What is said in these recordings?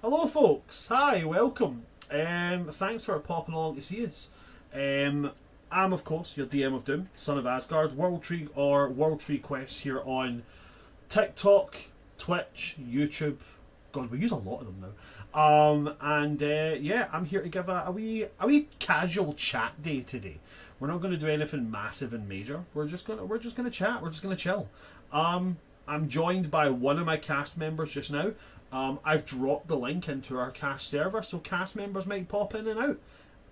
Hello, folks. Hi, welcome. Thanks for popping along to see us. I'm, of course, your DM of Doom, Son of Asgard, World Tree or World Tree Quests here on TikTok, Twitch, YouTube. God, we use a lot of them now. Yeah, I'm here to give a wee casual chat day today. We're not going to do anything massive and major. We're just gonna chat. We're just gonna chill. I'm joined by one of my cast members just now. I've dropped the link into our cast server, so cast members might pop in and out.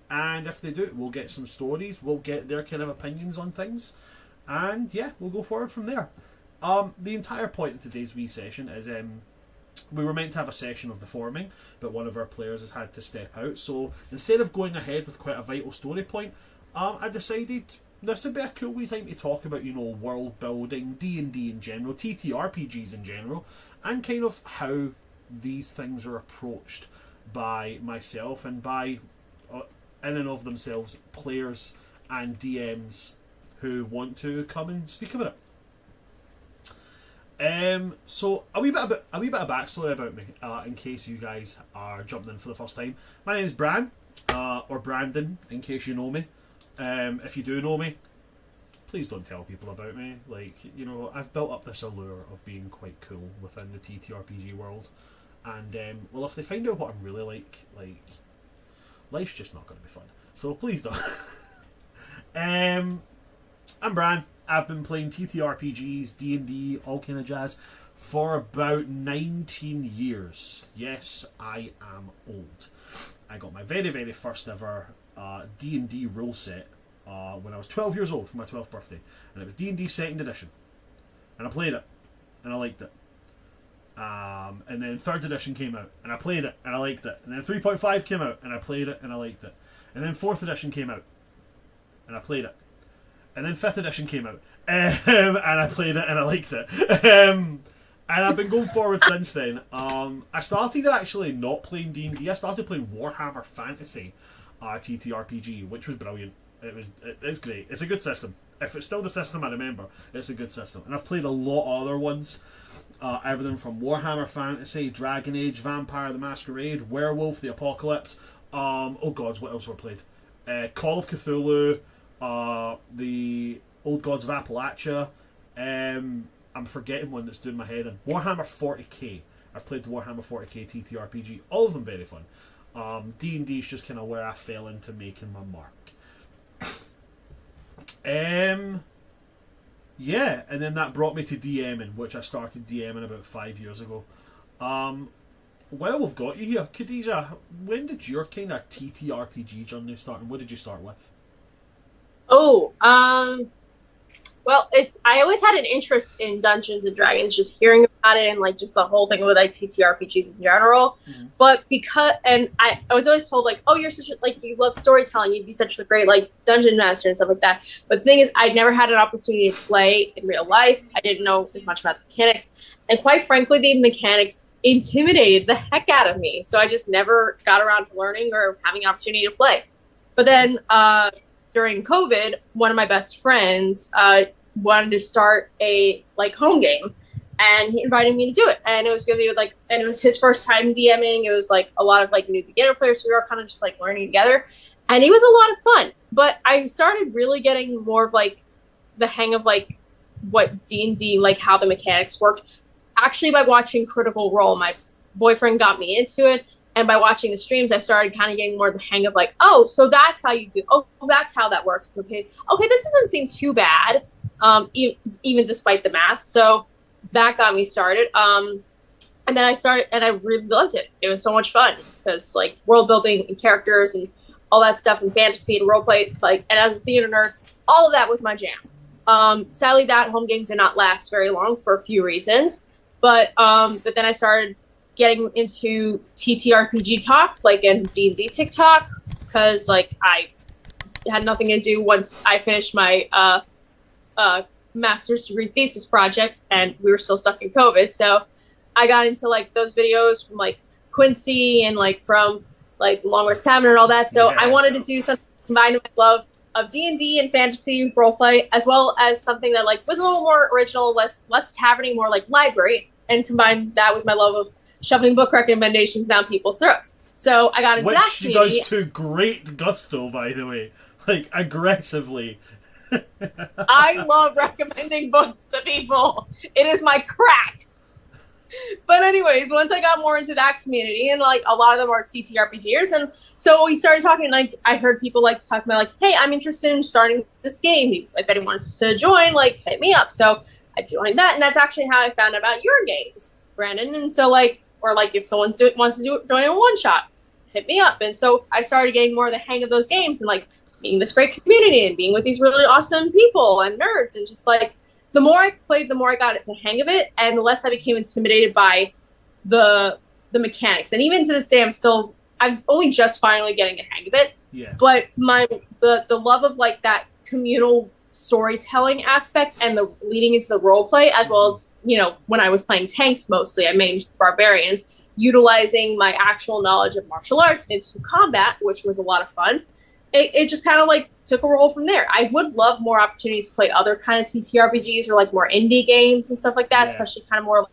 And if they do, we'll get some stories. We'll get their kind of opinions on things, and yeah, we'll go forward from there. The entire point of today's wee session is we were meant to have a session of the forming, but one of our players has had to step out. So instead of going ahead with quite a vital story point, I decided this would be a cool wee time to talk about, world building, D&D in general, TTRPGs in general, and kind of how these things are approached by myself and by, in and of themselves, players and DMs who want to come and speak about it. So a wee bit of backstory about me, in case you guys are jumping in for the first time. My name is Bran, or Brandon, in case you know me. If you do know me, please don't tell people about me. I've built up this allure of being quite cool within the TTRPG world, and well, if they find out what I'm really like, life's just not going to be fun. So please don't. I'm Bran. I've been playing TTRPGs, D&D, all kind of jazz for about 19 years. Yes, I am old. I got my very, very first ever D&D rule set when I was 12 years old for my 12th birthday, and it was D&D 2nd edition, and I played it and I liked it. And then 3rd edition came out and I played it and I liked it, and then 3.5 came out and I played it and I liked it, and then 4th edition came out and I played it, and then 5th edition came out and I played it and I liked it. And I've been going forward since then. I started actually not playing D&D. I started playing Warhammer Fantasy TTRPG, which was brilliant. It's great. It's a good system. If it's still the system I remember, it's a good system. And I've played a lot of other ones. Everything from Warhammer Fantasy, Dragon Age, Vampire the Masquerade, Werewolf, the Apocalypse. Oh gods, what else have I played? Call of Cthulhu, the Old Gods of Appalachia. I'm forgetting one that's doing my head in. Warhammer 40k. I've played the Warhammer 40k TTRPG. All of them very fun. D&D is just kind of where I fell into making my mark. Yeah, and then that brought me to DMing, which I started DMing about 5 years ago. Well, we've got you here. Khadija, when did your kind of TTRPG journey start, and what did you start with? Well, I always had an interest in Dungeons and Dragons, just hearing about it and like just the whole thing with like TTRPGs in general. Mm-hmm. But I was always told like, oh, you're such a, like, you love storytelling, you'd be such a great like dungeon master and stuff like that. But the thing is, I'd never had an opportunity to play in real life. I didn't know as much about the mechanics, and quite frankly, the mechanics intimidated the heck out of me. So I just never got around to learning or having an opportunity to play. But then during COVID, one of my best friends wanted to start a like home game, and he invited me to do it. And it was gonna be like, and it was his first time DMing. It was like a lot of like new beginner players, so we were kind of just like learning together, and it was a lot of fun. But I started really getting more of like the hang of like what D&D, like how the mechanics worked, actually by watching Critical Role. My boyfriend got me into it. And by watching the streams, I started kind of getting more of the hang of like, oh, so that's how you do. Oh, that's how that works. Okay, this doesn't seem too bad, even despite the math. So that got me started. And then I started, and I really loved it. It was so much fun because like world building and characters and all that stuff and fantasy and roleplay, like, and as a theater nerd, all of that was my jam. Sadly, that home game did not last very long for a few reasons, but then I started getting into TTRPG talk, like in D&D TikTok, because like I had nothing to do once I finished my master's degree thesis project, and we were still stuck in COVID. So I got into like those videos from like Quincy and like from like Long Rest Tavern and all that. So yeah. I wanted to do something combined with my love of D&D and fantasy roleplay, as well as something that like was a little more original, less taverny, more like library, and combine that with my love of shoving book recommendations down people's throats. So I got into that community. Which she does to great gusto, by the way. Like, aggressively. I love recommending books to people. It is my crack. But anyways, once I got more into that community, and like a lot of them are TTRPGers, and so we started talking. Like I heard people like talking about like, hey, I'm interested in starting this game. If anyone wants to join, like hit me up. So I joined that, and that's actually how I found out about your games, Brandon. And so like, or like if someone wants to join a one shot, hit me up. And so I started getting more of the hang of those games, and like being this great community, and being with these really awesome people and nerds, and just like. The more I played, the more I got the hang of it, and the less I became intimidated by the mechanics. And even to this day, I'm only just finally getting a hang of it. Yeah. But the love of like that communal storytelling aspect and the leading into the role play, as well as, you know, when I was playing tanks mostly, I made barbarians, utilizing my actual knowledge of martial arts into combat, which was a lot of fun. It just kind of like took a roll from there. I would love more opportunities to play other kind of TTRPGs or like more indie games and stuff like that, especially kind of more like,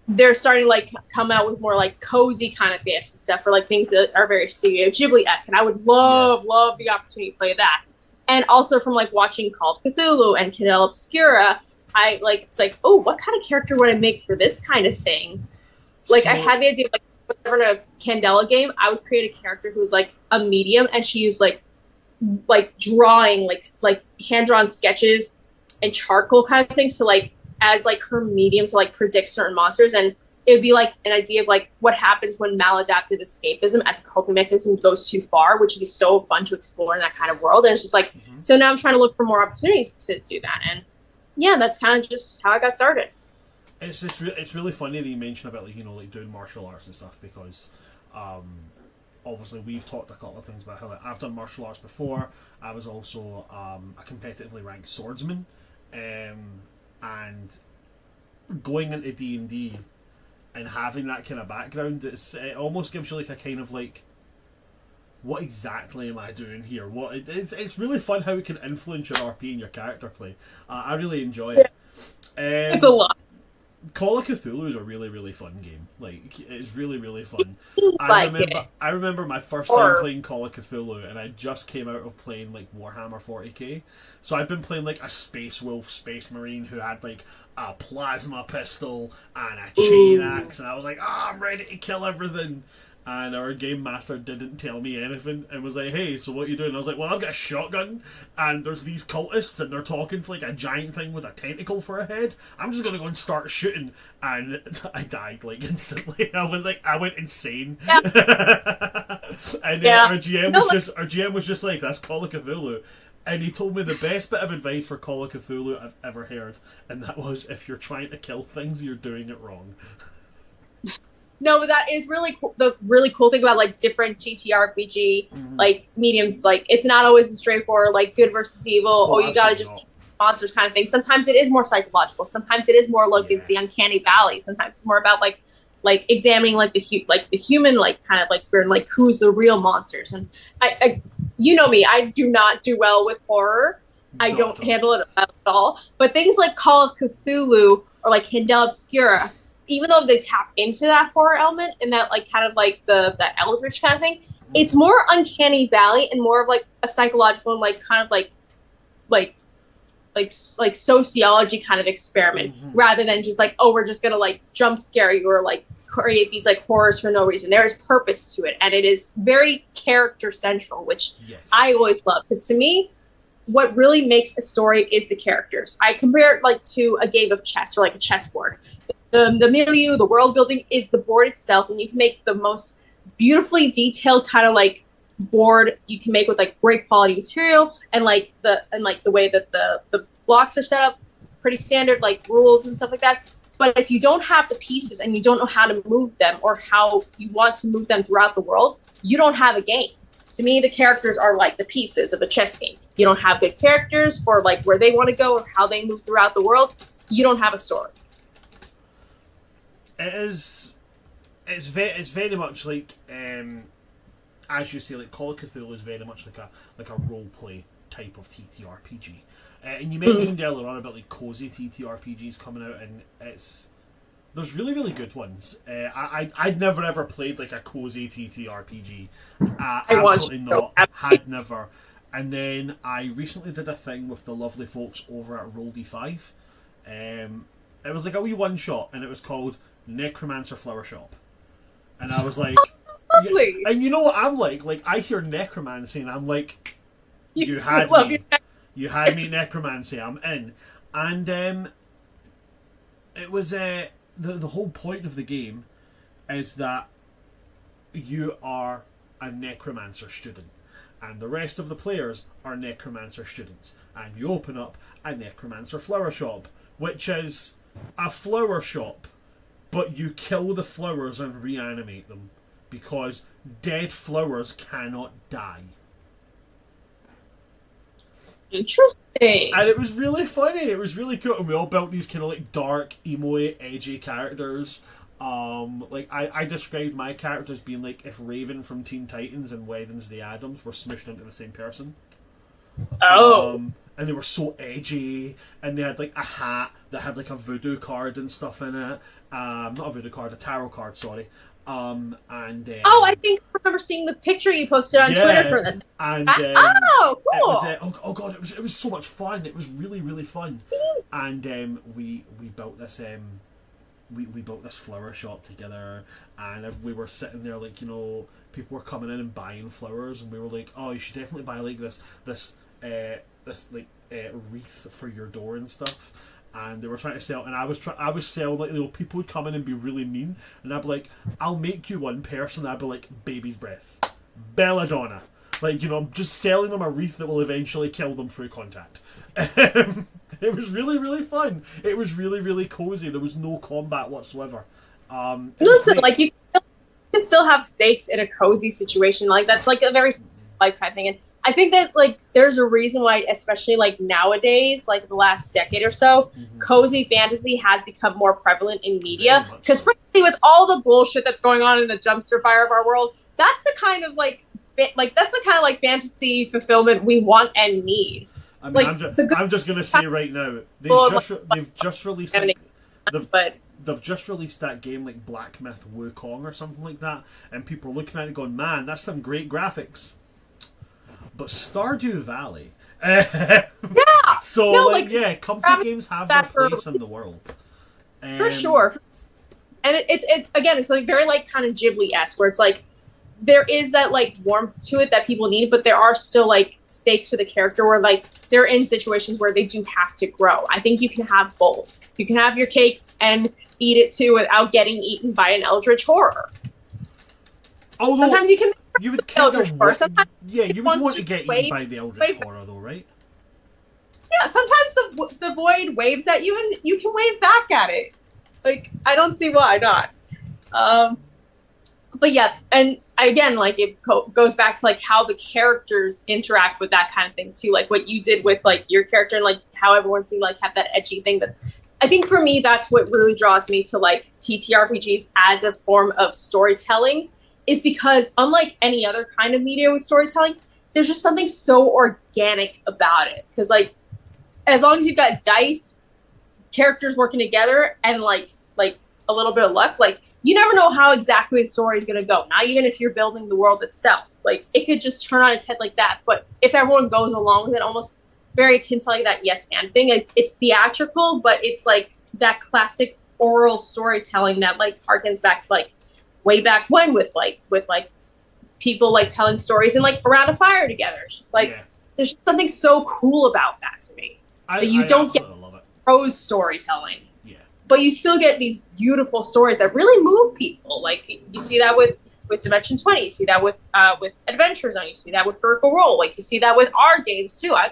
they're starting to like come out with more like cozy kind of fantasy stuff or like things that are very Studio Ghibli-esque, and I would love the opportunity to play that. And also from like watching Call of Cthulhu and Candela Obscura, I like, it's like, oh, what kind of character would I make for this kind of thing? Like I had the idea of like, whenever in a Candela game, I would create a character who was like a medium, and she used like drawing like hand-drawn sketches and charcoal kind of things to like as like her medium to like predict certain monsters. And it would be like an idea of like what happens when maladaptive escapism as a coping mechanism goes too far, which would be so fun to explore in that kind of world. And it's just like so now I'm trying to look for more opportunities to do that. And yeah, that's kind of just how I got started. It's really funny that you mention about like, you know, like doing martial arts and stuff, because obviously we've talked a couple of things about how like, I've done martial arts before. I was also a competitively ranked swordsman, and going into D&D and having that kind of background, it almost gives you like a kind of like, what exactly am I doing here? It's really fun how it can influence your RP and your character play. I really enjoy it. It's a lot. Call of Cthulhu is a really, really fun game. Like, it's really, really fun. I remember my first time playing Call of Cthulhu, and I just came out of playing like Warhammer 40k. So I'd been playing like a Space Wolf Space Marine who had like a plasma pistol and a chain axe, and I was like, I'm ready to kill everything. And our game master didn't tell me anything and was like, hey, so what are you doing? And I was like, well, I've got a shotgun and there's these cultists and they're talking to like a giant thing with a tentacle for a head. I'm just gonna go and start shooting. And I died like instantly. I went insane. Yeah. And our GM was just like, that's Call of Cthulhu. And he told me the best bit of advice for Call of Cthulhu I've ever heard, and that was, if you're trying to kill things, you're doing it wrong. No, but that is really cool. The really cool thing about like different TTRPG like mediums, like it's not always a straightforward like good versus evil. You gotta just kill monsters kind of thing. Sometimes it is more psychological. Sometimes it is more look into the uncanny valley. Sometimes it's more about like examining like the human like kind of like spirit and like who's the real monsters. And I you know me, I do not do well with horror. I don't handle it at all. But things like Call of Cthulhu or like Candela Obscura, even though they tap into that horror element and that like kind of like the eldritch kind of thing, it's more uncanny valley and more of like a psychological like kind of like sociology kind of experiment rather than just like, oh, we're just gonna like jump scare you or like create these like horrors for no reason. There is purpose to it, and it is very character central, which I always love, because to me, what really makes a story is the characters. I compare it like to a game of chess or like a chessboard. The milieu, the world building is the board itself, and you can make the most beautifully detailed kind of like board you can make with like great quality material and like the way that the blocks are set up, pretty standard like rules and stuff like that. But if you don't have the pieces and you don't know how to move them or how you want to move them throughout the world, you don't have a game. To me, the characters are like the pieces of a chess game. You don't have good characters or like where they want to go or how they move throughout the world, you don't have a story. It's very much like as you say, like Call of Cthulhu is very much like a role play type of TTRPG. And you mentioned earlier on about like cozy TTRPGs coming out, and There's really, really good ones. I'd never ever played like a cozy TTRPG. Absolutely not. Had never. And then I recently did a thing with the lovely folks over at Roll-D5. It was like a wee one shot, and it was called Necromancer Flower Shop. And I was like, lovely. Yeah, and you know what I'm like? Like, I hear necromancy, and I'm like, you had me. You had me necromancy. I'm in. And it was the whole point of the game is that you are a necromancer student, and the rest of the players are necromancer students, and you open up a necromancer flower shop, which is a flower shop, but you kill the flowers and reanimate them, because dead flowers cannot die. Interesting. And it was really funny. It was really cool. And we all built these kind of like dark, emo, edgy characters. Like I described my character as being like if Raven from Teen Titans and Wednesday Addams were smushed into the same person. Oh. And they were so edgy, and they had like a hat that had like a voodoo card and stuff in it. Not a voodoo card, a tarot card, sorry. I think I remember seeing the picture you posted on Twitter for that. And cool. it was, oh god, it was so much fun. It was really, really fun. And we built this we built this flower shop together, and we were sitting there like, you know, people were coming in and buying flowers, and we were like, oh, you should definitely buy like this wreath for your door and stuff. And they were trying to sell, and I was selling, like, you know, people would come in and be really mean, and I'd be like, I'll make you one person. I'd be like, baby's breath, belladonna, like, you know, I'm just selling them a wreath that will eventually kill them through contact. It was really, really fun. It was really, really cozy. There was no combat whatsoever. Listen, like, you can still have stakes in a cozy situation. Like, that's like a very life kind of thing. And I think that, like, there's a reason why, especially like nowadays, like the last decade or so, cozy fantasy has become more prevalent in media. Because frankly, with all the bullshit that's going on in the dumpster fire of our world, that's the kind of like fantasy fulfillment we want and need. I mean, like, I'm just gonna say right now, they've just released that game like Black Myth Wukong or something like that, and people are looking at it going, man, that's some great graphics. But Stardew Valley, comfy games have their place in the world, for sure. And it's like very like kind of Ghibli-esque, where it's like there is that like warmth to it that people need, but there are still like stakes for the character where like they're in situations where they do have to grow. I think you can have both. You can have your cake and eat it too without getting eaten by an eldritch horror. Although, sometimes you can. You would kind of you would want to get eaten by the eldritch horror, though, right? Yeah, sometimes the void waves at you, and you can wave back at it. Like, I don't see why not. But yeah, and again, like, it goes back to like how the characters interact with that kind of thing too, like what you did with like your character, and like how everyone seemed like have that edgy thing. But I think for me, that's what really draws me to like TTRPGs as a form of storytelling. Is because unlike any other kind of media with storytelling, there's just something so organic about it. Because like, as long as you've got dice, characters working together, and like a little bit of luck, like you never know how exactly the story is going to go. Not even if you're building the world itself. Like it could just turn on its head like that. But if everyone goes along with it, almost very akin to like that yes and thing. Like, it's theatrical, but it's like that classic oral storytelling that like harkens back to like way back when with people like telling stories and like around a fire together. It's just like there's something so cool about that to me. That you don't get prose storytelling. Yeah. But you still get these beautiful stories that really move people. Like you see that with Dimension 20, you see that with Adventure Zone, you see that with Critical Role, like you see that with our games too. I've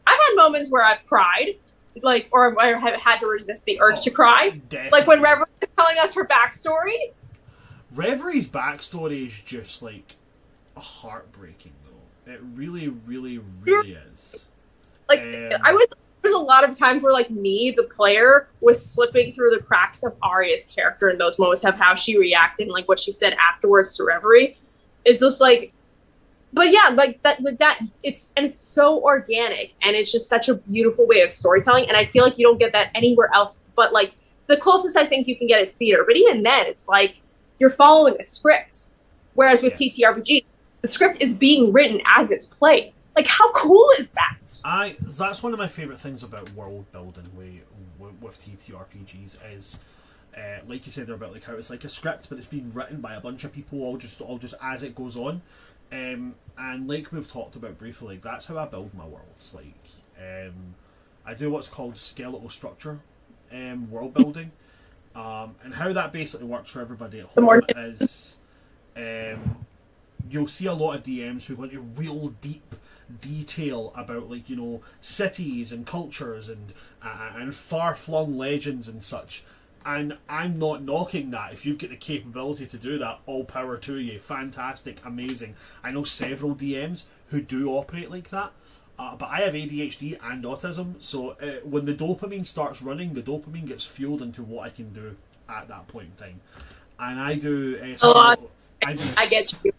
had moments where I've cried, like, or I have had to resist the urge to cry. Definitely. Like when Reverie is telling us her backstory. Reverie's backstory is just like heartbreaking, though. It really, really, really is. Like there's a lot of times where like me, the player, was slipping through the cracks of Arya's character in those moments of how she reacted and like what she said afterwards to Reverie. Is just like, but yeah, like that with that, it's so organic, and it's just such a beautiful way of storytelling, and I feel like you don't get that anywhere else but like the closest I think you can get is theater. But even then, it's like you're following a script. Whereas with TTRPG, the script is being written as it's played. Like, how cool is that? That's one of my favourite things about world building with TTRPGs is, like you said, they're about like how it's like a script, but it's being written by a bunch of people all just as it goes on. And like we've talked about briefly, like that's how I build my worlds. Like, I do what's called skeletal structure world building, and how that basically works for everybody at home is, you'll see a lot of DMs who go into real deep detail about, like, you know, cities and cultures and far-flung legends and such. And I'm not knocking that. If you've got the capability to do that, all power to you. Fantastic, amazing. I know several DMs who do operate like that. But I have ADHD and autism, so when the dopamine starts running, the dopamine gets fueled into what I can do at that point in time. And I do... I get you.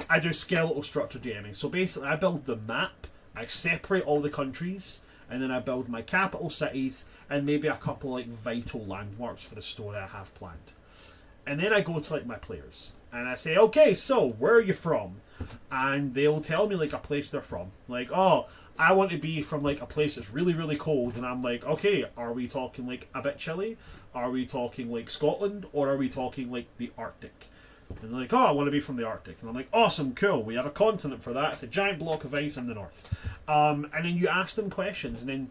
I do skeletal structure DMing. So basically, I build the map, I separate all the countries, and then I build my capital cities and maybe a couple like vital landmarks for the story I have planned. And then I go to like my players and I say, okay, so where are you from? And they'll tell me like a place they're from. Like, oh, I want to be from like a place that's really, really cold. And I'm like, okay, are we talking like a bit chilly? Are we talking like Scotland? Or are we talking like the Arctic? And they're like, oh, I want to be from the Arctic. And I'm like, awesome, cool, we have a continent for that. It's a giant block of ice in the north. And then you ask them questions, and then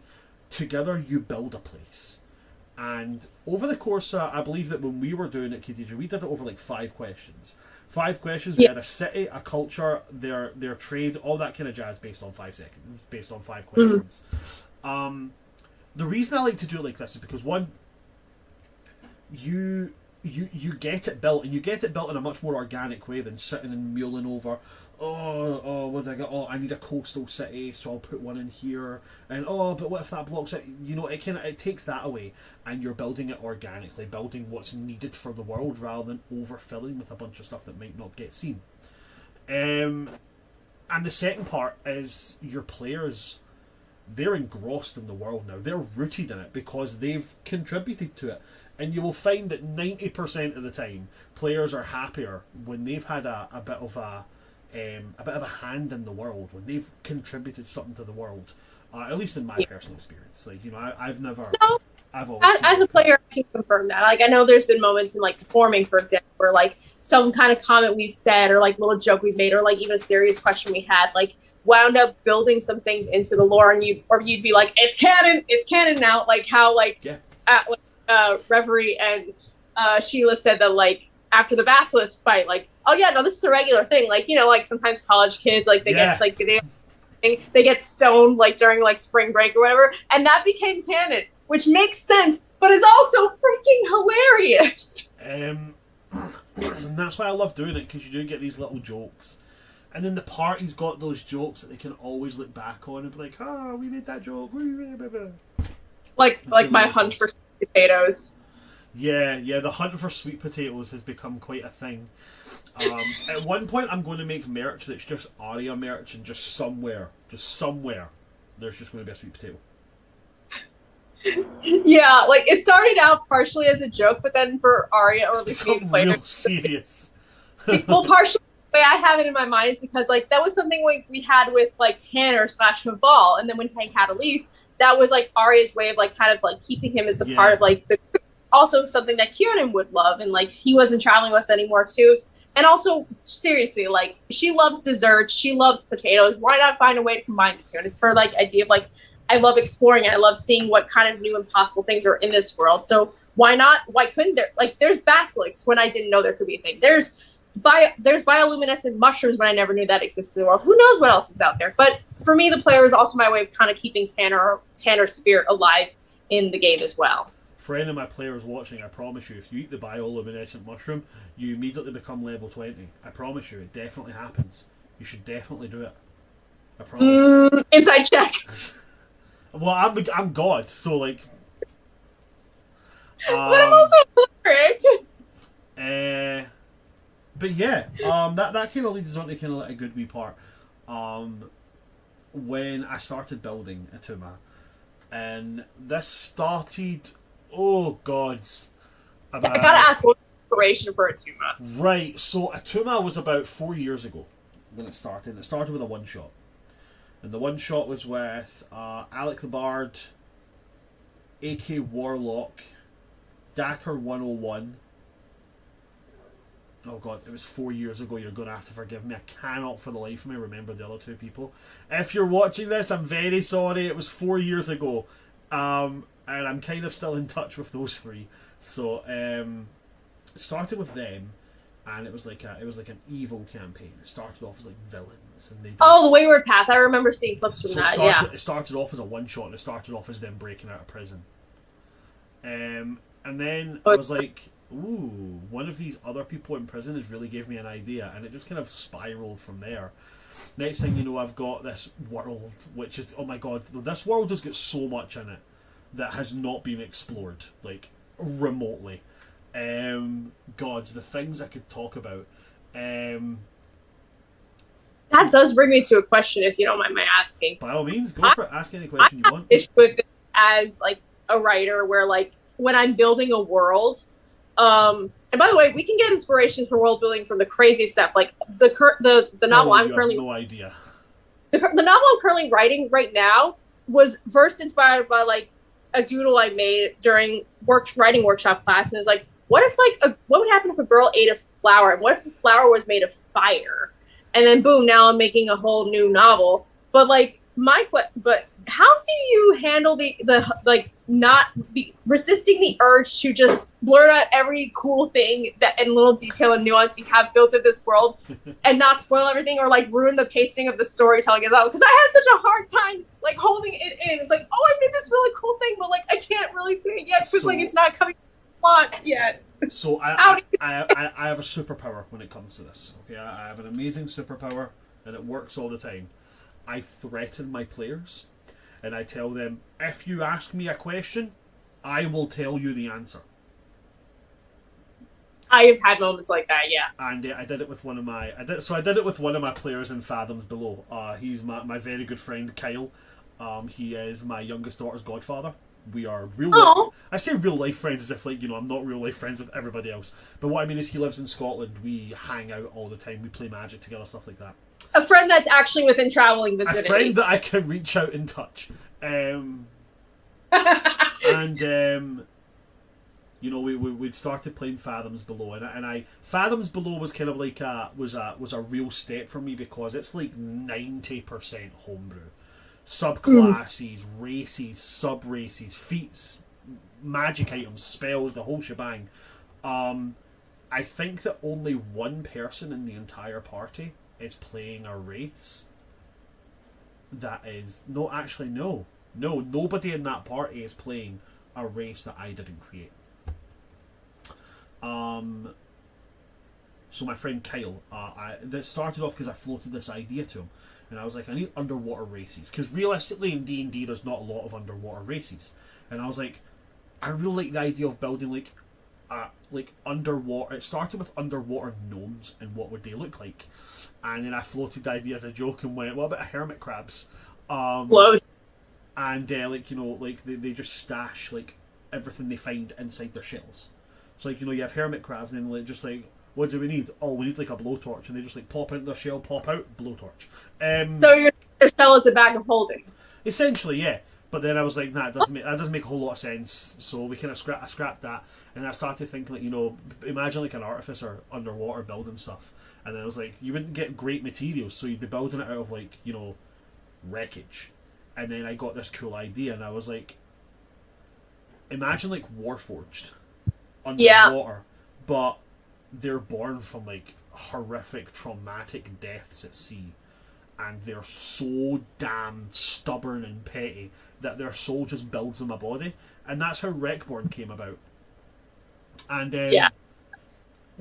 together you build a place. And over the course, I believe that when we were doing it, KDJ, we did it over like 5 questions. 5 questions, we had a city, a culture, their trade, all that kind of jazz based on 5 seconds, based on 5 questions. The reason I like to do it like this is because, one, you get it built, and you get it built in a much more organic way than sitting and mulling over, what did I get? Oh, I need a coastal city, so I'll put one in here, and but what if that blocks it? You know, it takes that away, and you're building it organically, building what's needed for the world rather than overfilling with a bunch of stuff that might not get seen. And the second part is your players, they're engrossed in the world now. They're rooted in it because they've contributed to it. And you will find that 90% of the time, players are happier when they've had a bit of a hand in the world, when they've contributed something to the world. At least in my personal experience, like, you know, I've never. No. I've always as a player, I can confirm that. Like, I know there's been moments in like performing, for example, where like some kind of comment we've said, or like little joke we've made, or like even a serious question we had, like wound up building some things into the lore, and you'd be like, it's canon now, like how like Reverie and Sheila said that, like, after the Basilisk fight, like, oh yeah, no, this is a regular thing. Like, you know, like sometimes college kids, like, they get like they get stoned like during like spring break or whatever, and that became canon, which makes sense, but is also freaking hilarious. And that's why I love doing it, because you do get these little jokes, and then the party's got those jokes that they can always look back on and be like, oh, we made that joke. Like my hunt for potatoes. Yeah, the hunt for sweet potatoes has become quite a thing. At one point, I'm going to make merch that's just Aria merch, and just somewhere, there's just going to be a sweet potato. Yeah, like, it started out partially as a joke, but then for Aria, or at least me playing real serious. Well, partially the way I have it in my mind is because, like, that was something we had with like Tanner / Haval, and then when Hank had to leave, that was like Aria's way of like kind of like keeping him as a part of like the group. Also something that Kieran would love, and like he wasn't traveling with us anymore too. And also, seriously, like, she loves desserts, she loves potatoes. Why not find a way to combine the two? And it's her like idea of like, I love exploring, and I love seeing what kind of new impossible things are in this world. So why not? Why couldn't there? Like, there's basilisks when I didn't know there could be a thing. There's bioluminescent mushrooms when I never knew that existed in the world. Who knows what else is out there? But for me, the player is also my way of kind of keeping Tanner's spirit alive in the game as well. For any of my players watching, I promise you, if you eat the bioluminescent mushroom, you immediately become level 20. I promise you, it definitely happens. You should definitely do it. I promise. Inside check. Well, I'm God, so like. But I'm also a cleric. But yeah, that kind of leads us on to kind of like a good wee part. When I started building Atuma, and this started oh gods. I gotta ask, what's the inspiration for Atuma? Right, so Atuma was about 4 years ago when it started. It started with a one shot. And the one shot was with Alec the Bard, AK Warlock, Dacker 101. Oh god, it was 4 years ago. You're going to have to forgive me. I cannot for the life of me remember the other two people. If you're watching this, I'm very sorry. It was 4 years ago. And I'm kind of still in touch with those three. So, it started with them. And it was like an evil campaign. It started off as like villains, and they did, Oh, the Wayward Path. I remember seeing clips from that. It started off as a one shot, and it started off as them breaking out of prison. And then I was like, ooh, one of these other people in prison has really gave me an idea, and it just kind of spiraled from there. Next thing you know, I've got this world, which is, oh my god, this world has got so much in it that has not been explored, like, remotely. God, the things I could talk about. That does bring me to a question, if you don't mind my asking. By all means, go for it. Ask any question you want. Issue with it as like a writer, where like when I'm building a world, and by the way, we can get inspiration for world building from the crazy stuff, like the novel I'm currently no idea. The novel I'm currently writing right now was first inspired by like a doodle I made during writing workshop class, and it was like, what would happen if a girl ate a flower, and what if the flower was made of fire? And then boom, now I'm making a whole new novel. But like but how do you handle the resisting the urge to just blurt out every cool thing that and little detail and nuance you have built in this world, and not spoil everything or like ruin the pacing of the storytelling as well? Because I have such a hard time like holding it in. It's like, oh, I made this really cool thing, but like I can't really say it yet because like it's not coming plot yet. So I have a superpower when it comes to this. Okay, I have an amazing superpower, and it works all the time. I threaten my players, and I tell them, if you ask me a question, I will tell you the answer. I have had moments like that, yeah. And I did it with one of my players in Fathoms Below. He's my very good friend Kyle. He is my youngest daughter's godfather. We are I say real life friends as if like, you know, I'm not real life friends with everybody else. But what I mean is he lives in Scotland. We hang out all the time. We play Magic together, stuff like that. A friend that's actually within traveling vicinity. A friend that I can reach out and touch. You know, we'd started playing Fathoms Below, and Fathoms Below was kind of like was a real step for me, because it's like 90% homebrew. Subclasses, races, sub-races, feats, magic items, spells, the whole shebang. I think that only one person in the entire party is playing a race that is... nobody in that party is playing a race that I didn't create. So my friend Kyle, that started off because I floated this idea to him. And I was like, I need underwater races, because realistically in D&D there's not a lot of underwater races. And I was like, I really like the idea of building like underwater. It started with underwater gnomes, and what would they look like? And then I floated the idea as a joke and went, what about hermit crabs? Close. And like, you know, like they just stash like everything they find inside their shells. So like, you know, you have hermit crabs, and like just like, what do we need? Oh, we need like a blowtorch, and they just like pop into their shell, pop out, blowtorch. So your shell is a bag of holding. Essentially, yeah. But then I was like, nah, that doesn't make a whole lot of sense. So we kind of scrapped that, and I started thinking like, you know, imagine like an artificer underwater building stuff, and then I was like, you wouldn't get great materials, so you'd be building it out of like, you know, wreckage. And then I got this cool idea, and I was like, imagine like Warforged underwater, but they're born from like horrific traumatic deaths at sea, and they're so damn stubborn and petty that their soul just builds them a body, and that's how Wreckborn came about. And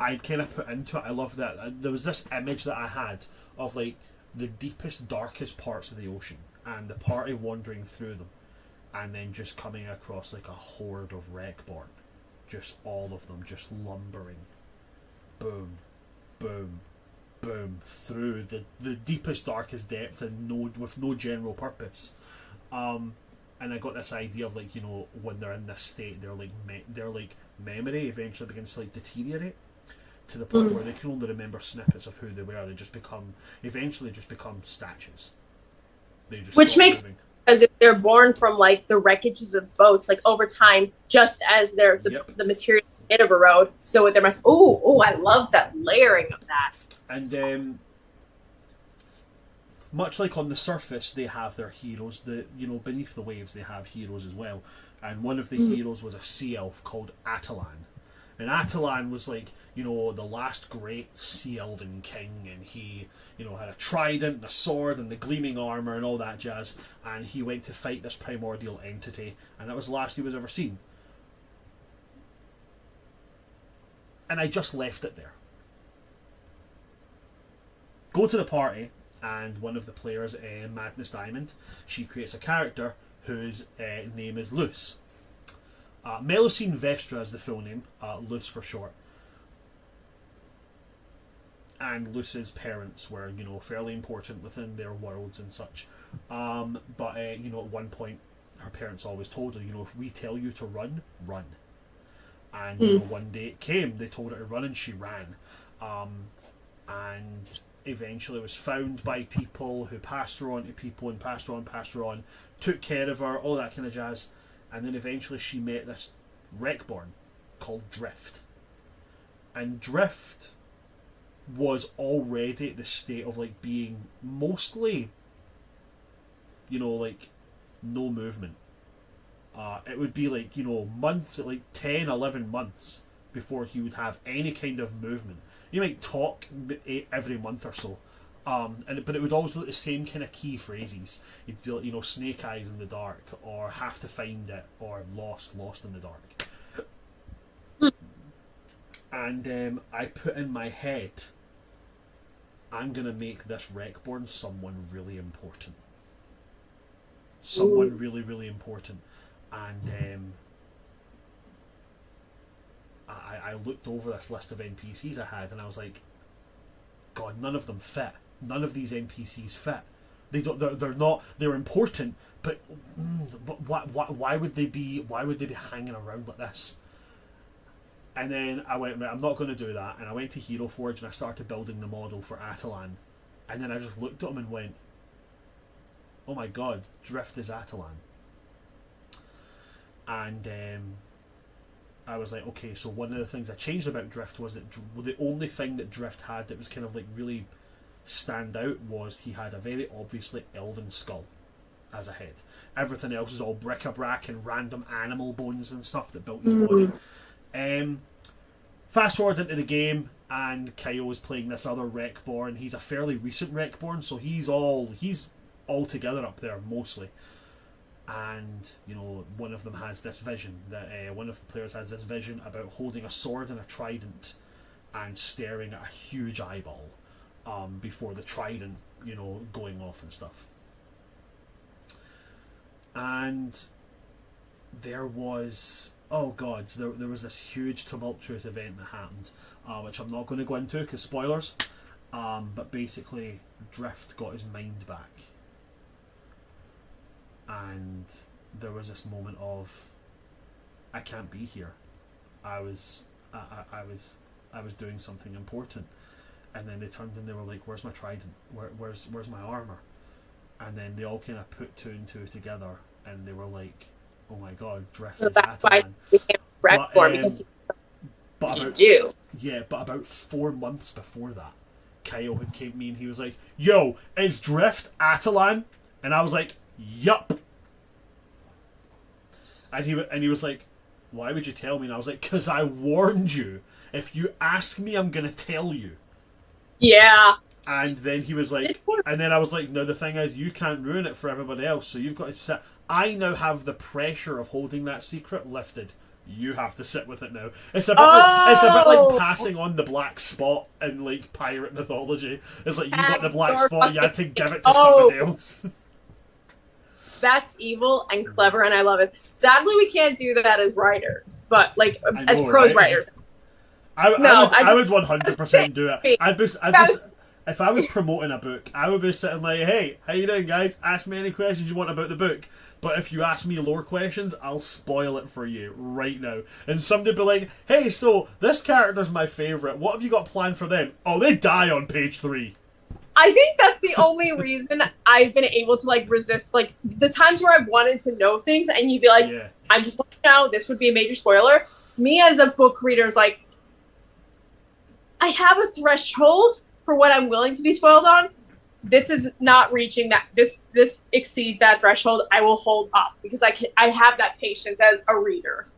I'd kind of put into it, I love that there was this image that I had of like the deepest, darkest parts of the ocean, and the party wandering through them, and then just coming across like a horde of Wreckborn, just all of them just lumbering, boom, boom, boom, through the deepest, darkest depths, and with no general purpose. And I got this idea of, like, you know, when they're in this state, their memory eventually begins to, like, deteriorate to the point where they can only remember snippets of who they were. They just eventually become statues. They just Which makes moving. As if they're born from, like, the wreckages of boats, like, over time, just as the material of a road. So there must. Oh, I love that layering of that. And much like on the surface, they have their heroes. Beneath the waves, they have heroes as well. And one of the heroes was a sea elf called Atalan. And Atalan was, like, you know, the last great sea elven king, and he, you know, had a trident and a sword and the gleaming armor and all that jazz. And he went to fight this primordial entity, and that was the last he was ever seen. And I just left it there. Go to the party, and one of the players, Madness Diamond, she creates a character whose name is Luce. Melusine Vestra is the full name, Luce for short. And Luce's parents were, you know, fairly important within their worlds and such. But you know, at one point, her parents always told her, you know, if we tell you to run, run. And you know, one day it came, they told her to run, and she ran. And eventually was found by people who passed her on to people and passed her on, took care of her, all that kind of jazz. And then eventually she met this Wreckborn called Drift. And Drift was already at the state of, like, being mostly, you know, like, no movement. It would be, like, you know, months, like 10, 11 months before he would have any kind of movement. He might talk every month or so. But it would always be the same kind of key phrases. You'd feel, you know, snake eyes in the dark, or have to find it, or lost in the dark. And I put in my head, I'm going to make this Wreckborn someone really important. Someone really, really important. And I looked over this list of NPCs I had, and I was like, God, none of them fit. None of these NPCs fit. They don't. They're important, but why would they be hanging around like this? And then I went, I'm not going to do that. And I went to Hero Forge and I started building the model for Atalan. And then I just looked at him and went, oh my God, Drift is Atalan. And I was like, okay, so one of the things I changed about Drift was that the only thing that Drift had that was kind of, like, really stand out was he had a very obviously elven skull as a head. Everything else was all bric-a-brac and random animal bones and stuff that built his body. Fast forward into the game, and Kyo is playing this other Wreckborn. He's a fairly recent Wreckborn, so he's all together up there mostly. And, you know, one of them has this vision that one of the players has this vision about holding a sword and a trident and staring at a huge eyeball before the trident, you know, going off and stuff. And there was, oh God, there was this huge tumultuous event that happened, which I'm not going to go into because spoilers, but basically Drift got his mind back. And there was this moment of, I can't be here. I was doing something important. And then they turned and they were like, where's my trident? Where's my armor? And then they all kind of put two and two together, and they were like, oh my God, Drift is Atalan. But about 4 months before that, Kyle had came to me and he was like, yo, is Drift Atalan? And I was like, yup. And he was like, why would you tell me? And I was like, because I warned you. If you ask me, I'm going to tell you. Yeah. And then he was like, and then I was like, no, the thing is, you can't ruin it for everybody else, so you've got to sit. I now have the pressure of holding that secret lifted. You have to sit with it now. It's a bit like passing on the black spot in, like, pirate mythology. It's like, you got the black spot, you had to give it to somebody else. That's evil and clever, and I love it. Sadly, we can't do that as writers, but, like, as prose writers. I would 100% do it. if I was promoting a book, I would be sitting like, hey, how you doing, guys? Ask me any questions you want about the book. But if you ask me lore questions, I'll spoil it for you right now. And somebody would be like, hey, so this character's my favourite. What have you got planned for them? Oh, they die on page 3. I think that's the only reason I've been able to like resist like the times where I've wanted to know things and you'd be like, I just want to know, this would be a major spoiler. Me as a book reader is like, I have a threshold for what I'm willing to be spoiled on. This is not reaching that. This exceeds that threshold. I will hold up because I have that patience as a reader.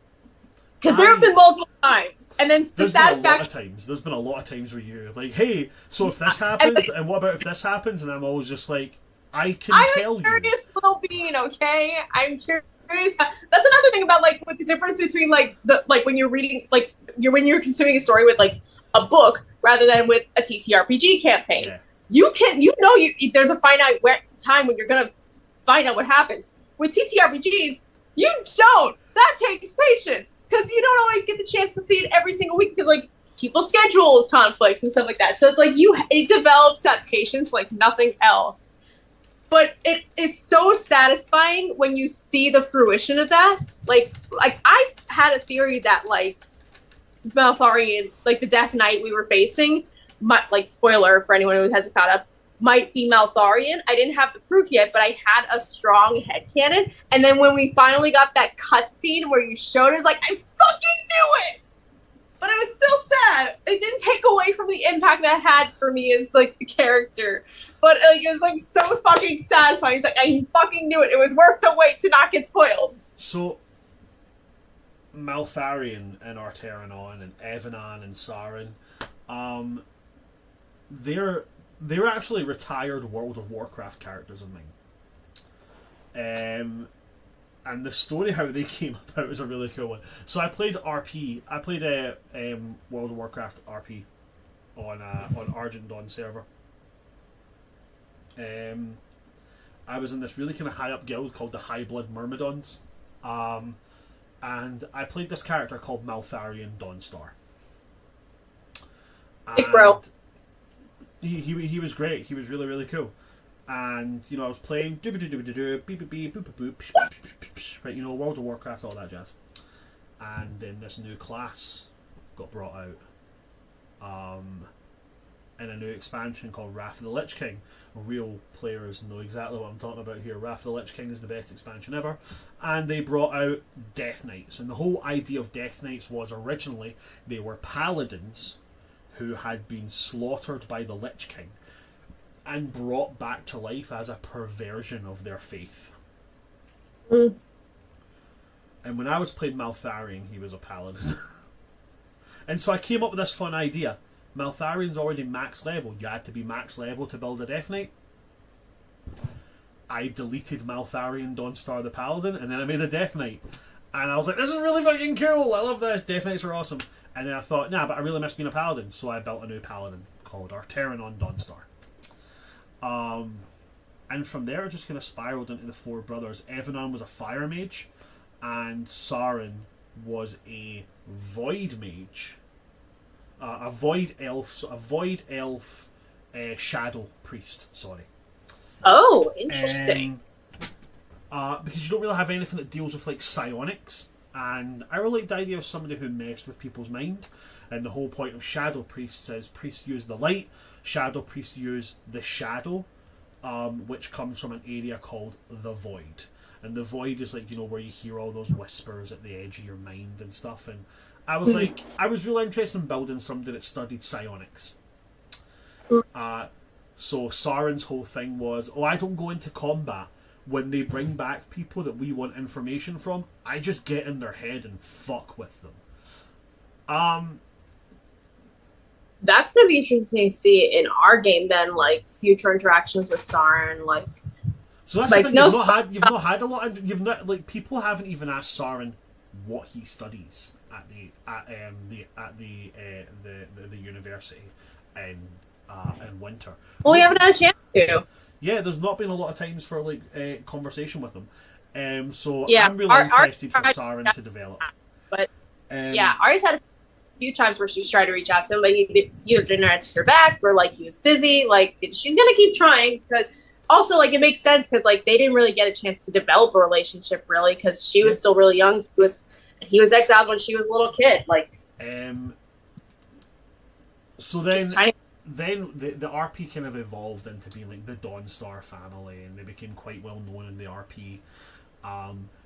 Because there have been multiple times, and then the satisfaction. There's been a lot of times where you're like, "Hey, so if this happens, and what about if this happens?" And I'm always just like, "I can tell you." I'm a curious little being, okay? I'm curious. That's another thing about like with the difference between like the like when you're reading like when you're consuming a story with like a book rather than with a TTRPG campaign. Yeah. There's a finite time when you're gonna find out what happens. With TTRPGs, you don't. That takes patience because you don't always get the chance to see it every single week because like people's schedules, conflicts, and stuff like that. So it's like it develops that patience like nothing else. But it is so satisfying when you see the fruition of that. Like I've had a theory that like Maltharion, like the Death Knight we were facing, like spoiler for anyone who hasn't caught up, might be Maltharion. I didn't have the proof yet, but I had a strong headcanon. And then when we finally got that cutscene where you showed it, it's like, I fucking knew it! But it was still sad. It didn't take away from the impact that had for me as, like, the character. But like, it was, like, so fucking satisfying. He's like, I fucking knew it. It was worth the wait to not get spoiled. So, Maltharion and Arteranon and Evanan and Sauron, they're actually retired World of Warcraft characters of mine. And the story how they came about is a really cool one. So I played RP. I played a World of Warcraft RP on Argent Dawn server. I was in this really kind of high up guild called the High Blood Myrmidons. And I played this character called Maltharion Dawnstar. Hey, bro. He was great. He was really, really cool. And, you know, I was playing right, you know, World of Warcraft, all that jazz. And then this new class got brought out in a new expansion called Wrath of the Lich King. Real players know exactly what I'm talking about here. Wrath of the Lich King is the best expansion ever. And they brought out Death Knights. And the whole idea of Death Knights was originally they were paladins who had been slaughtered by the Lich King and brought back to life as a perversion of their faith. And when I was playing Maltharion, he was a paladin. And so I came up with this fun idea. Maltharion's already max level. You had to be max level to build a Death Knight. I deleted Maltharion Dawnstar the Paladin, and then I made a Death Knight. And I was like, this is really fucking cool, I love this, Death Knights are awesome. And then I thought, nah, but I really miss being a Paladin, so I built a new Paladin called Arteranon Dawnstar. And from there it just kind of spiraled into the four brothers. Evanan was a fire mage, and Sauron was a void mage. A void elf shadow priest, sorry. Oh, interesting. Because you don't really have anything that deals with like psionics, and I really like the idea of somebody who messed with people's mind. And the whole point of shadow priests is priests use the light, shadow priests use the shadow, which comes from an area called the void. And the void is like, you know, where you hear all those whispers at the edge of your mind and stuff. And I was like, I was really interested in building somebody that studied psionics. So Sauron's whole thing was, I don't go into combat. When they bring back people that we want information from, I just get in their head and fuck with them. That's going to be interesting to see in our game then, like, future interactions with Sauron, like... So that's like, the thing, you've not had a lot of... You've not, like, people haven't even asked Sauron what he studies at the university in winter. Well, we haven't had a chance to. Yeah, there's not been a lot of times for like conversation with them. So yeah, I'm really interested for Sauron to develop. But yeah, Ari's had few times where she's tried to reach out to him, but he either didn't answer back or like he was busy. Like she's gonna keep trying, but also like it makes sense because like they didn't really get a chance to develop a relationship really because she was still really young. He was exiled when she was a little kid. Like, so then the RP kind of evolved into being like the Dawnstar family, and they became quite well known in the RP.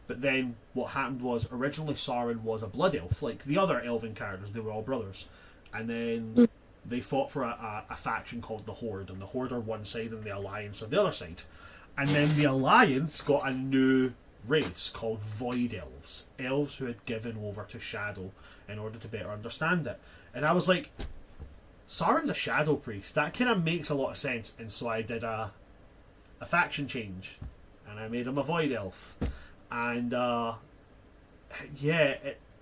But then what happened was originally Sauron was a blood elf, like the other elven characters. They were all brothers, and then they fought for a faction called the Horde, and the Horde are one side and the Alliance are the other side. And then the Alliance got a new race called Void Elves, elves who had given over to Shadow in order to better understand it. And I was like, Sauron's a Shadow priest. That kind of makes a lot of sense. And so I did a faction change, and I made him a Void Elf. And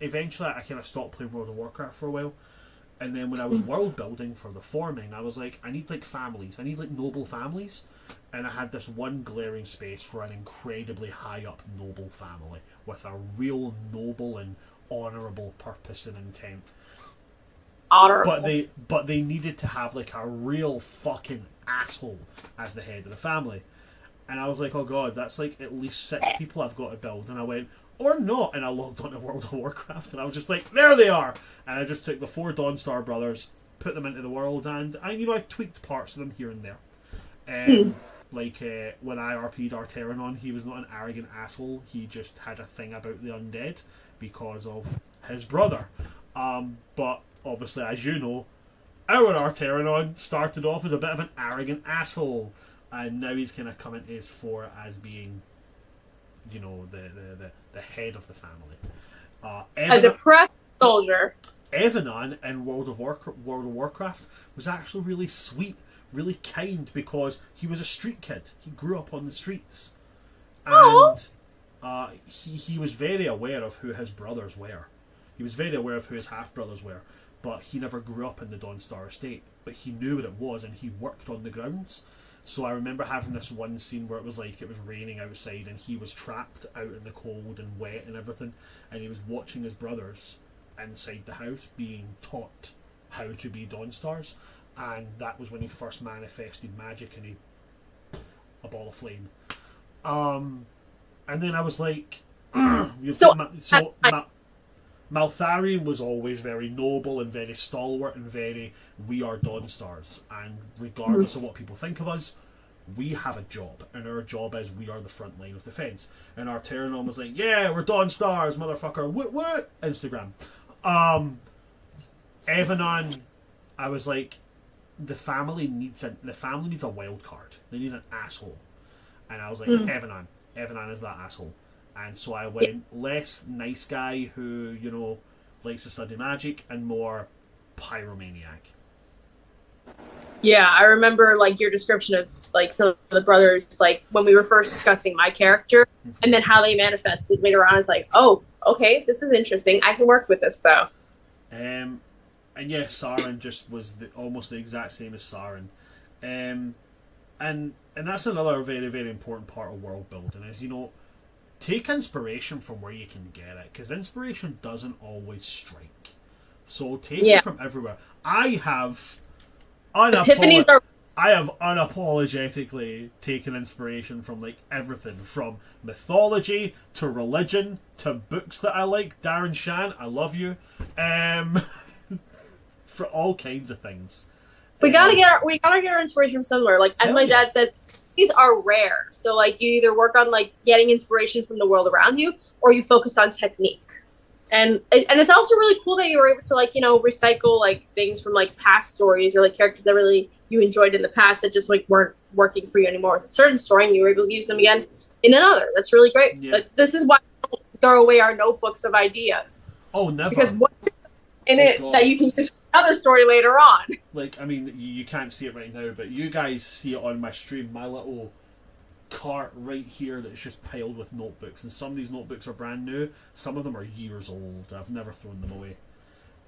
eventually I kind of stopped playing World of Warcraft for a while. And then when I was world building for the forming, I was like, I need like families. I need like noble families. And I had this one glaring space for an incredibly high up noble family with a real noble and honourable purpose and intent. Honourable. But they needed to have like a real fucking asshole as the head of the family. And I was like, oh god, that's like at least 6 people I've got to build. And I went, or not. And I logged onto World of Warcraft and I was just like, there they are. And I just took the 4 Dawnstar brothers, put them into the world, and I tweaked parts of them here and there. Like when I RP'd Arteranon, he was not an arrogant asshole. He just had a thing about the undead because of his brother. But obviously, as you know, our Arteranon started off as a bit of an arrogant asshole. And now he's kind of come into his fore as being, the head of the family. A depressed soldier. Evanon in World of Warcraft was actually really sweet, really kind, because he was a street kid. He grew up on the streets. And he was very aware of who his brothers were. He was very aware of who his half-brothers were. But he never grew up in the Dawnstar estate. But he knew what it was, and he worked on the grounds. So I remember having this one scene where it was raining outside and he was trapped out in the cold and wet and everything, and he was watching his brothers inside the house being taught how to be Dawnstars, and that was when he first manifested magic and a ball of flame. And then I was like, Maltharion was always very noble and very stalwart and very, we are Dawnstars, and regardless of what people think of us, we have a job, and our job is we are the front line of defence. And Arteranon was like, yeah, we're Dawnstars, motherfucker, what? Instagram. Evanon, I was like, the family needs a wild card. They need an asshole. And I was like, Evanon is that asshole. And so I went less nice guy who, likes to study magic, and more pyromaniac. Yeah, I remember like your description of like some of the brothers, like when we were first discussing my character, and then how they manifested later on. Is like, oh, okay, this is interesting. I can work with this though. And yeah, Sauron just was almost the exact same as Sauron. And that's another very, very important part of world building is, take inspiration from where you can get it, because inspiration doesn't always strike. So take it from everywhere. I have unapologetically taken inspiration from like everything, from mythology to religion to books that I like. Darren Shan, I love you. For all kinds of things. We gotta get our inspiration from somewhere. Like as my dad says, these are rare. So like you either work on like getting inspiration from the world around you, or you focus on technique. And it's also really cool that you were able to like, recycle like things from like past stories or like characters that really you enjoyed in the past that just like weren't working for you anymore with a certain story, and you were able to use them again in another. That's really great. Yeah. This is why we don't throw away our notebooks of ideas. Oh, never. Because what in it God. That you can use for another story later on. Like, I mean, you can't see it right now, but you guys see it on my stream. My little cart right here that's just piled with notebooks, and some of these notebooks are brand new, some of them are years old. I've never thrown them away.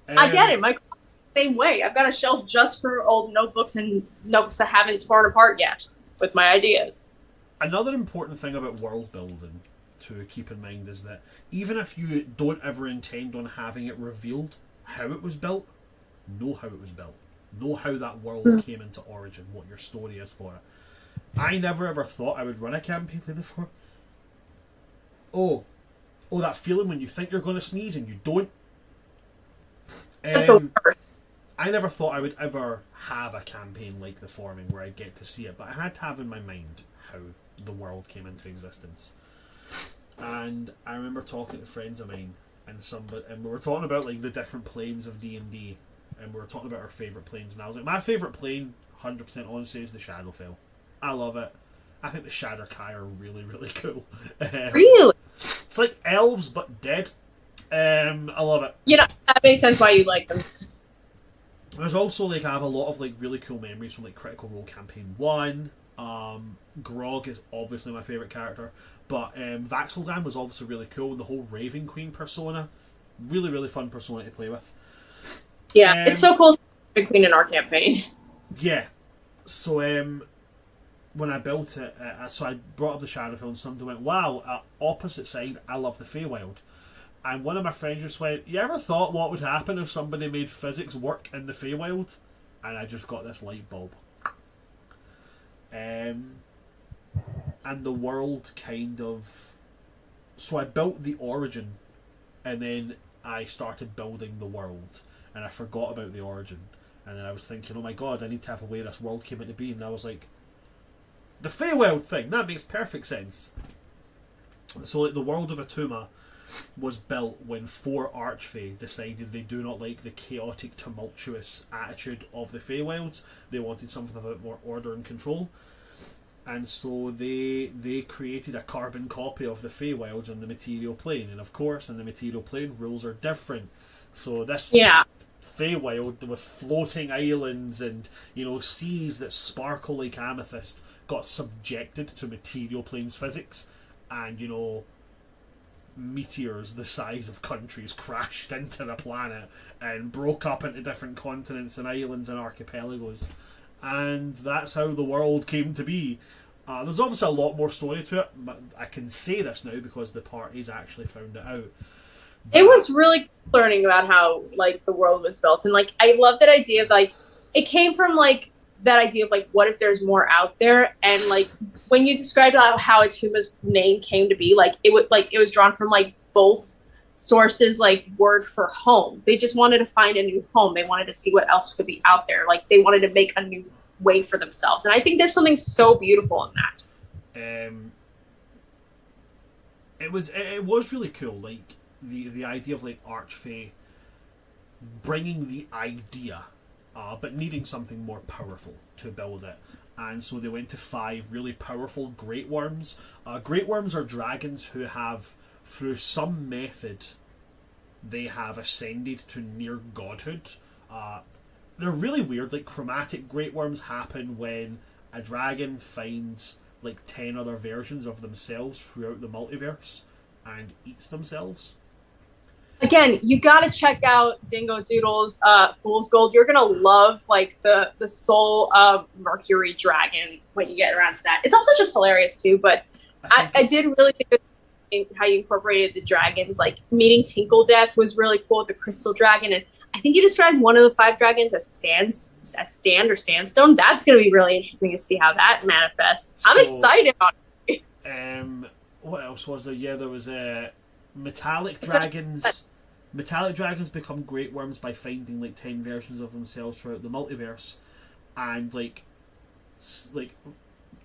I get it. My same way. I've got a shelf just for old notebooks and notebooks I haven't torn apart yet with my ideas. Another important thing about world building to keep in mind is that even if you don't ever intend on having it revealed, how it was built, know how it was built. Know how that world came into origin, what your story is for it. I never ever thought I would run a campaign like this before. Oh, that feeling when you think you're going to sneeze and you don't. I never thought I would ever have a campaign like The Forming where I get to see it, but I had to have in my mind how the world came into existence. And I remember talking to friends of mine, and we were talking about like the different planes of D&D, and we were talking about our favourite planes, and I was like, my favourite plane, 100% honestly, is the Shadowfell. I love it. I think the Shadowkai are really, really cool. Really? It's like elves, but dead. I love it. You know, that makes sense why you like them. There's also, like, I have a lot of, like, really cool memories from, like, Critical Role Campaign 1. Grog is obviously my favourite character. But Vaxeldan was obviously really cool. The whole Raven Queen persona. Really, really fun persona to play with. Yeah, it's so cool to see Raven Queen in our campaign. Yeah. So, when I built it, so I brought up the Shadowfell and somebody went, wow, opposite side, I love the Feywild. And one of my friends just went, you ever thought what would happen if somebody made physics work in the Feywild? And I just got this light bulb. And the world kind of... So I built the origin, and then I started building the world. And I forgot about the origin. And then I was thinking, oh my god, I need to have a way this world came into being. And I was like, the Feywild thing, that makes perfect sense. So like the world of Atuma was built when 4 Archfey decided they do not like the chaotic, tumultuous attitude of the Feywilds. They wanted something a bit more order and control. And so they created a carbon copy of the Feywilds on the material plane. And of course, in the material plane, rules are different. So this Feywild with floating islands and, you know, seas that sparkle like amethyst got subjected to material plane's physics. And, you know, meteors the size of countries crashed into the planet and broke up into different continents and islands and archipelagos, and that's how the world came to be. There's obviously a lot more story to it, but I can say this now because the parties actually found it out. It was really cool learning about how like the world was built, and like I love that idea of like it came from like that idea of like what if there's more out there, and like when you described how Atuma's name came to be, like it was drawn from like both sources, like word for home. They just wanted to find a new home. They wanted to see what else could be out there. Like they wanted to make a new way for themselves, and I think there's something so beautiful in that. It was really cool, like the idea of like Archfey bringing the idea. But needing something more powerful to build it. And so they went to 5 really powerful Great Worms. Great Worms are dragons who have, through some method, they have ascended to near godhood. They're really weird. Like, chromatic Great Worms happen when a dragon finds like 10 other versions of themselves throughout the multiverse and eats themselves. Again, you gotta check out Dingo Doodle's Fool's Gold. You're gonna love like the soul of Mercury Dragon when you get around to that. It's also just hilarious too. But I did really think how you incorporated the dragons. Like meeting Tinkle Death was really cool with the Crystal Dragon, and I think you described one of the 5 dragons as sand or sandstone. That's gonna be really interesting to see how that manifests. I'm excited on it. What else was there? Yeah, there was metallic dragons. Metallic dragons become Great Worms by finding like 10 versions of themselves throughout the multiverse, and like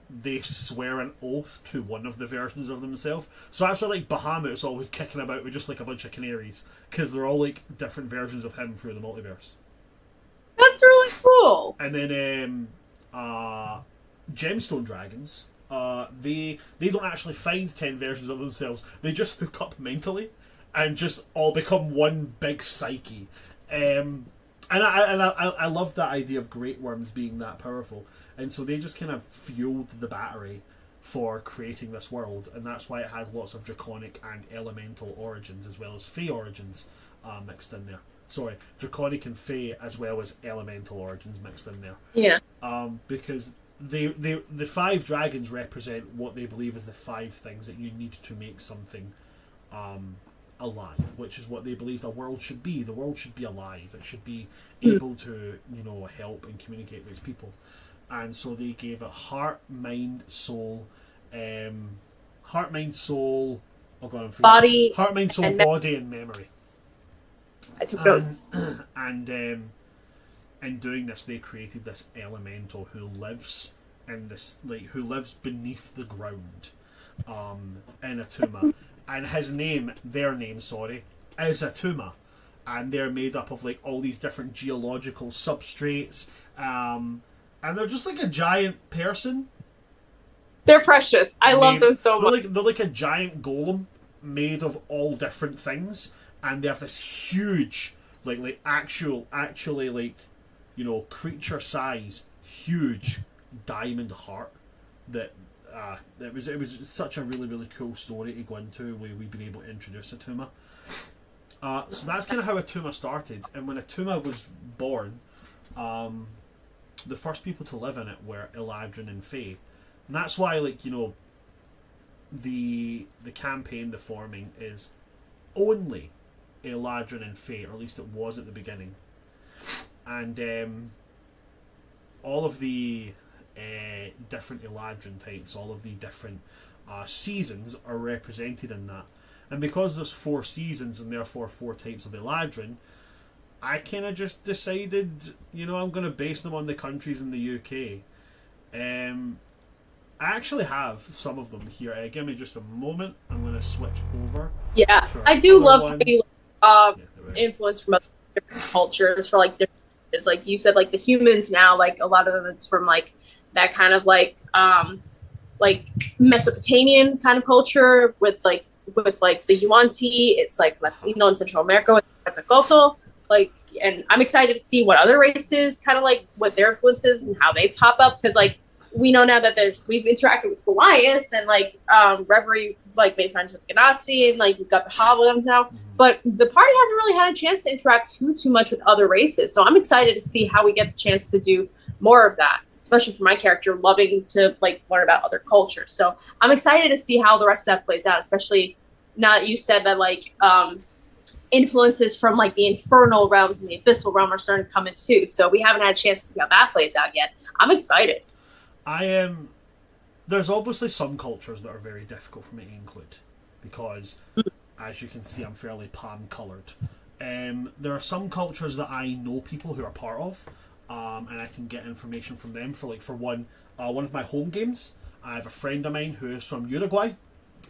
they swear an oath to one of the versions of themselves. So actually, like Bahamut's always kicking about with just like a bunch of canaries because they're all like different versions of him through the multiverse. That's really cool. And then gemstone dragons. They don't actually find 10 versions of themselves. They just hook up mentally and just all become one big psyche. And I love that idea of Great Worms being that powerful. And so they just kind of fueled the battery for creating this world, and that's why it has lots of draconic and elemental origins as well as fey origins mixed in there. Sorry, draconic and fey as well as elemental origins mixed in there. Yeah. Because the 5 dragons represent what they believe is the 5 things that you need to make something alive, which is what they believed a world should be. The world should be alive. It should be able to, help and communicate with its people. And so they gave it heart, mind, soul. Heart, mind, soul. Oh god, I'm forgetting. Body. Heart, mind, soul, body, and memory. I took notes. And in doing this, they created this elemental who lives in this, who lives beneath the ground, in Atuma. And their name, is Atuma. And they're made up of all these different geological substrates. And they're just like a giant person. They're precious. I love them so much. They're like a giant golem made of all different things. And they have this huge, actually creature size, huge diamond heart that it was such a really, really cool story to go into where we've been able to introduce Atuma. So that's kind of how Atuma started. And when Atuma was born, the first people to live in it were Eladrin and Fae. And that's why, the campaign, the forming, is only Eladrin and Fae, or at least it was at the beginning. And all of the different Eladrin types, all of the different seasons are represented in that. And because there's 4 seasons and therefore 4 types of Eladrin, I kind of just decided, I'm going to base them on the countries in the UK. I actually have some of them here. Give me just a moment. I'm going to switch over. Yeah, I do love how you influence from other different cultures for different. It's like you said, the humans now, a lot of them, it's from that kind of Mesopotamian kind of culture with the Yuan-Ti. It's Latino in Central America with Quetzalcoatl. And I'm excited to see what other races kind of what their influences and how they pop up, because we know now that we've interacted with Goliath and Reverie made friends with Ganassi, and we've got the Hobgoblins now. But the party hasn't really had a chance to interact too much with other races. So I'm excited to see how we get the chance to do more of that, especially for my character, loving to learn about other cultures. So I'm excited to see how the rest of that plays out, especially now that you said that influences from the infernal realms and the abyssal realm are starting to come in too. So we haven't had a chance to see how that plays out yet. I'm excited. There's obviously some cultures that are very difficult for me to include because, as you can see, I'm fairly pan-coloured. There are some cultures that I know people who are part of, and I can get information from them. For one of my home games, I have a friend of mine who is from Uruguay,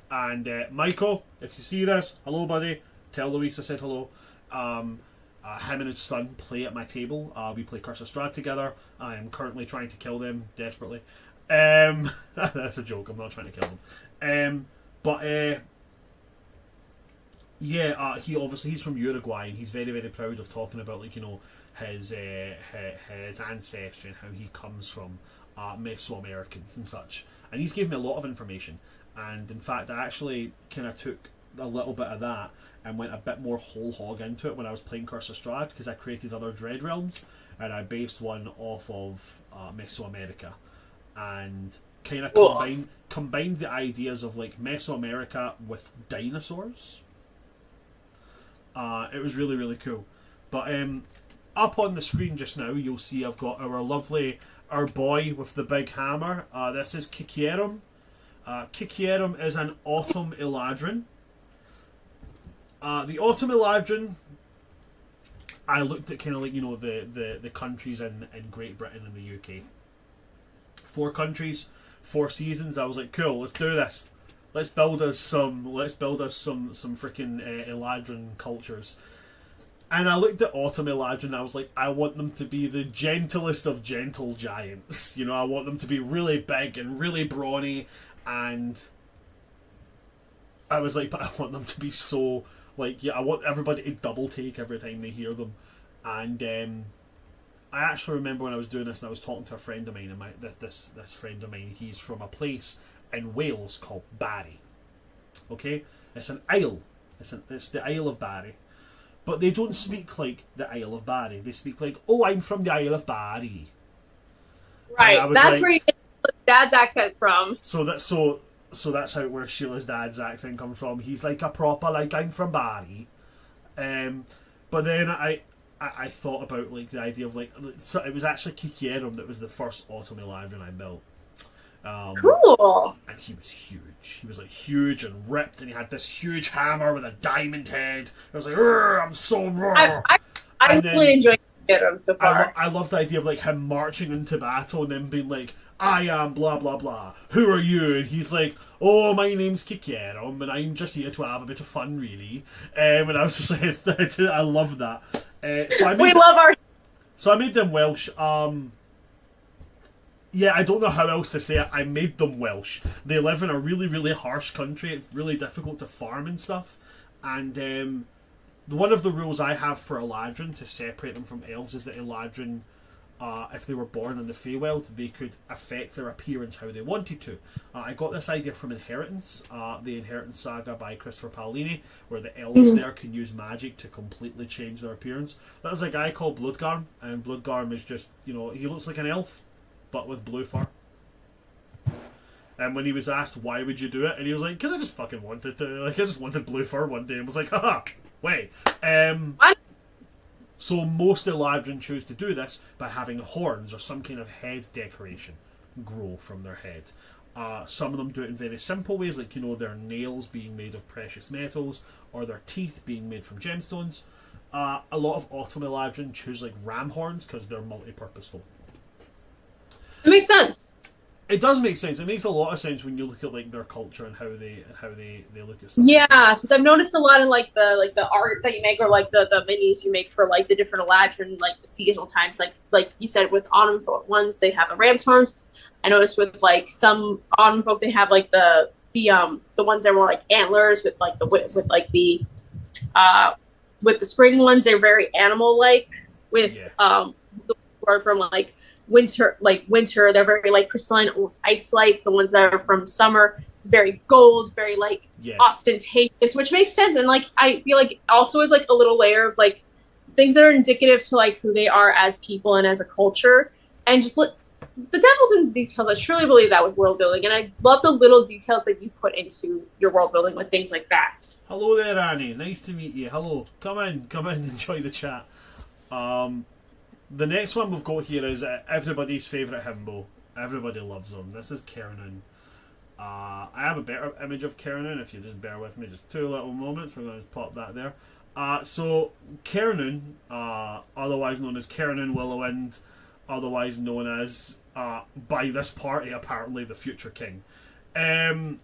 and Michael, if you see this, hello buddy, tell Luis I said hello. Him and his son play at my table. We play Curse of Strahd together. I am currently trying to kill them desperately. That's a joke. I'm not trying to kill them. He's from Uruguay, and he's very, very proud of talking about his ancestry and how he comes from Mesoamericans and such. And he's given me a lot of information. And in fact, I actually kind of took a little bit of that and went a bit more whole hog into it when I was playing Curse of Strahd, because I created other Dread Realms and I based one off of Mesoamerica and kind of combined the ideas of Mesoamerica with dinosaurs. It was really, really cool. But up on the screen just now, you'll see I've got our boy with the big hammer. This is Kikierum. Kikierum is an Autumn Eladrin. The Autumn Eladrin, I looked at kind of the countries in Great Britain and the UK. 4 countries, 4 seasons. I was like, cool, let's do this. Let's build us some freaking Eladrin cultures. And I looked at Autumn Eladrin and I was like, I want them to be the gentlest of gentle giants. I want them to be really big and really brawny, and I was like, but I want them to be so I want everybody to double take every time they hear them. And I actually remember when I was doing this and I was talking to a friend of mine, and this friend of mine, he's from a place in Wales called Barry. Okay, it's an isle. It's the Isle of Barry, but they don't speak like the Isle of Barry. They speak like, oh, I'm from the Isle of Barry. Right, that's where you get Dad's accent from. So So that's where Sheila's dad's accent comes from. He's like a proper, like, I'm from Barry. But then I thought about, like, the idea of, like, so it was actually Kikierum that was the first Otome Eladrin I built. Cool. And he was huge. He was, like, huge and ripped, and he had this huge hammer with a diamond head. I was like, I'm so raw. I really enjoyed him so far. I love the idea of, like, him marching into battle and then being like, I am blah blah blah. Who are you? And he's like, oh, my name's Kikierum, and I'm just here to have a bit of fun, really. And I was just like, I love that. So I made them Welsh. Yeah, I don't know how else to say it. I made them Welsh. They live in a really, really harsh country. It's really difficult to farm and stuff. And one of the rules I have for Eladrin to separate them from elves is that Eladrin, if they were born in the Feywild, they could affect their appearance how they wanted to. I got this idea from Inheritance, the Inheritance saga by Christopher Paolini, where the elves there can use magic to completely change their appearance. There's a guy called Bloodgarm, and Bloodgarm is just, he looks like an elf, but with blue fur. And when he was asked, why would you do it? And he was like, because I just fucking wanted to. Like, I just wanted blue fur one day, and was like, haha, wait. So most Eladrin choose to do this by having horns or some kind of head decoration grow from their head. Some of them do it in very simple ways, like, their nails being made of precious metals, or their teeth being made from gemstones. A lot of Autumn Eladrin choose, like, ram horns because they're multi-purposeful. It makes sense. It does make sense. It makes a lot of sense when you look at, like, their culture and how they look at stuff. Yeah, because I've noticed a lot in the art that you make, or like the minis you make for like the different Eladrin, like the seasonal times. Like you said, with autumn folk ones, they have a ram's horns. I noticed with like some autumn folk, they have like the ones that are more like antlers with the spring ones, they're very animal like with the word from like winter, they're very like crystalline, almost ice like. The ones that are from summer, very gold, very like ostentatious, which makes sense. And like I feel like also is like a little layer of like things that are indicative to like who they are as people and as a culture. And just the devil's in the details. I truly believe that with world building, and I love the little details that you put into your world building with things like that. Hello there, Annie. Nice to meet you. Hello. Come in, enjoy the chat. The next one we've got here is everybody's favourite himbo. Everybody loves him. This is Kernan. I have a better image of Kernan, if you just bear with me just 2 little moments. We're going to pop that there. So Kernan, otherwise known as Kernan Willowwind, otherwise known as, by this party apparently, the future king. Kernan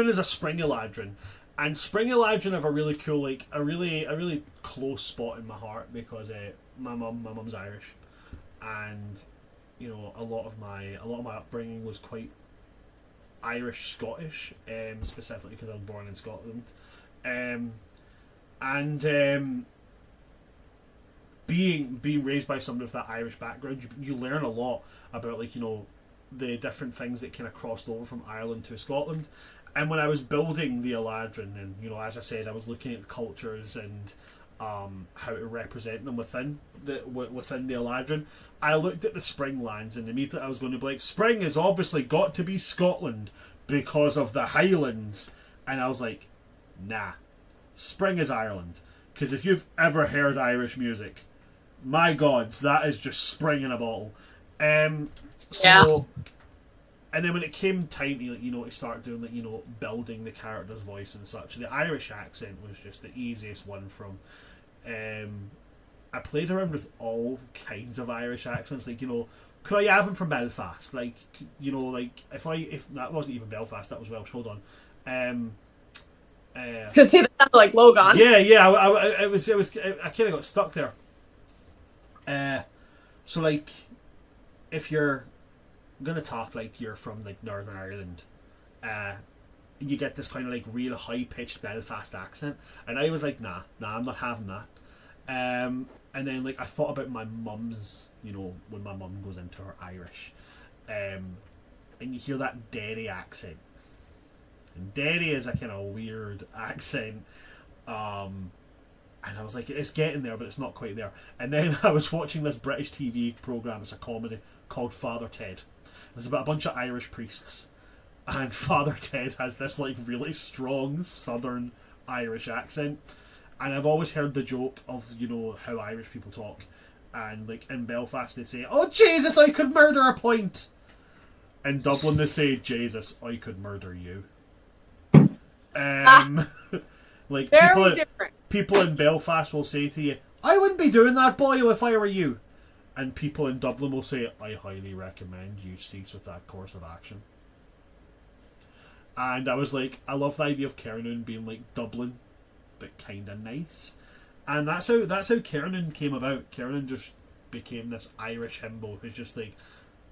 is a spring Eladrin. And spring Eladrin have a really cool, like, a really close spot in my heart because my mum's Irish, and a lot of my upbringing was quite Irish Scottish, specifically because I was born in Scotland, and being raised by somebody with that Irish background, you learn a lot about like the different things that kind of crossed over from Ireland to Scotland. And when I was building the Eladrin, and as I said, I was looking at the cultures and how to represent them within the Eladrin, I looked at the spring lands, and immediately I was going to be like, spring has obviously got to be Scotland because of the Highlands, and I was like, nah, spring is Ireland, because if you've ever heard Irish music, my gods, that is just spring in a bottle. And then when it came time to to start doing building the character's voice and such, the Irish accent was just the easiest one from. I played around with all kinds of Irish accents, like could I have him from Belfast? Like if that wasn't even Belfast, that was Welsh. Hold on. I was gonna say that sounded like Logan. Yeah. I kind of got stuck there. So like, if you're gonna talk like you're from like Northern Ireland, you get this kind of like real high pitched Belfast accent, and I was like, nah, I'm not having that. And then like I thought about my mum's, when my mum goes into her Irish, and you hear that Derry accent, and Derry is a kind of weird accent, and I was like, it's getting there, but it's not quite there. And then I was watching this British TV programme, it's a comedy called Father Ted. It's about a bunch of Irish priests, and Father Ted has this like really strong Southern Irish accent, and I've always heard the joke of, you know, how Irish people talk, and like in Belfast they say, "Oh Jesus, I could murder a point." In Dublin they say, "Jesus, I could murder you." Like people in Belfast will say to you, "I wouldn't be doing that, boyo, if I were you." And people in Dublin will say, "I highly recommend you cease with that course of action." And I was like, I love the idea of Kiernan being like Dublin, but kind of nice. And that's how Kiernan came about. Kiernan just became this Irish himbo who's just like,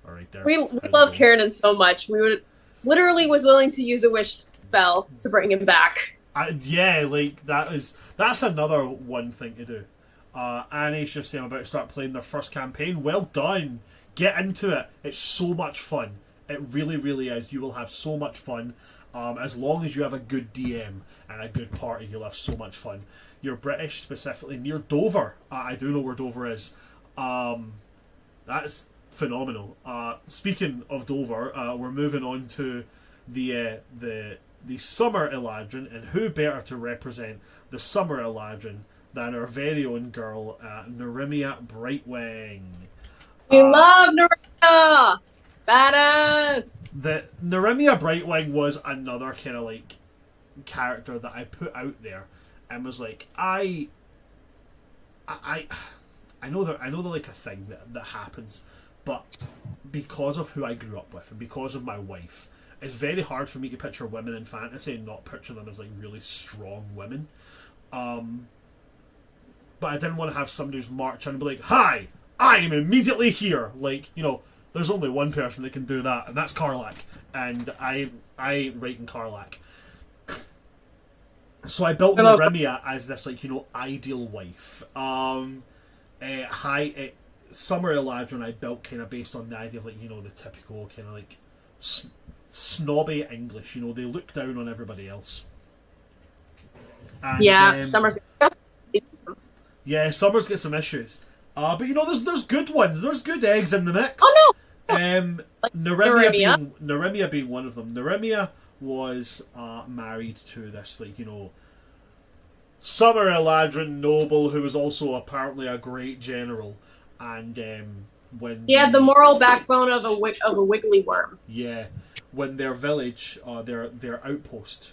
all right, there. We love Kiernan so much. We would literally was willing to use a wish spell to bring him back. Yeah, like that's another one thing to do. Annie's just saying I'm about to start playing their first campaign. Well done. Get into it. It's so much fun. It really, really is. You will have so much fun. As long as you have a good DM and a good party, you'll have so much fun. You're British, specifically near Dover. I do know where Dover is. That's phenomenal. Speaking of Dover, we're moving on to the Summer Eladrin, and who better to represent the Summer Eladrin than our very own girl, Narimia Brightwing. We love Narimia! Badass! The Narimia Brightwing was another kind of like character that I put out there and was like, I know they're like a thing that happens, but because of who I grew up with and because of my wife, it's very hard for me to picture women in fantasy and not picture them as like really strong women. But I didn't want to have somebody who's march and be like, "Hi, I am immediately here." Like, you know, there's only one person that can do that, and that's Karlach. And I write in Karlach. So I built Narimia as this, like, you know, ideal wife. Summer Eladrin I built kind of based on the idea of, like, you know, the typical kind of like snobby English. You know, they look down on everybody else. And, yeah, Summer's. Yeah, Summer's got some issues. But you know, there's good ones. There's good eggs in the mix. Oh no! Narimia being one of them. Narimia was married to this, like, you know, Summer Eladrin noble who was also apparently a great general. And when he had the moral backbone of a wiggly worm. Yeah, when their village, their outpost,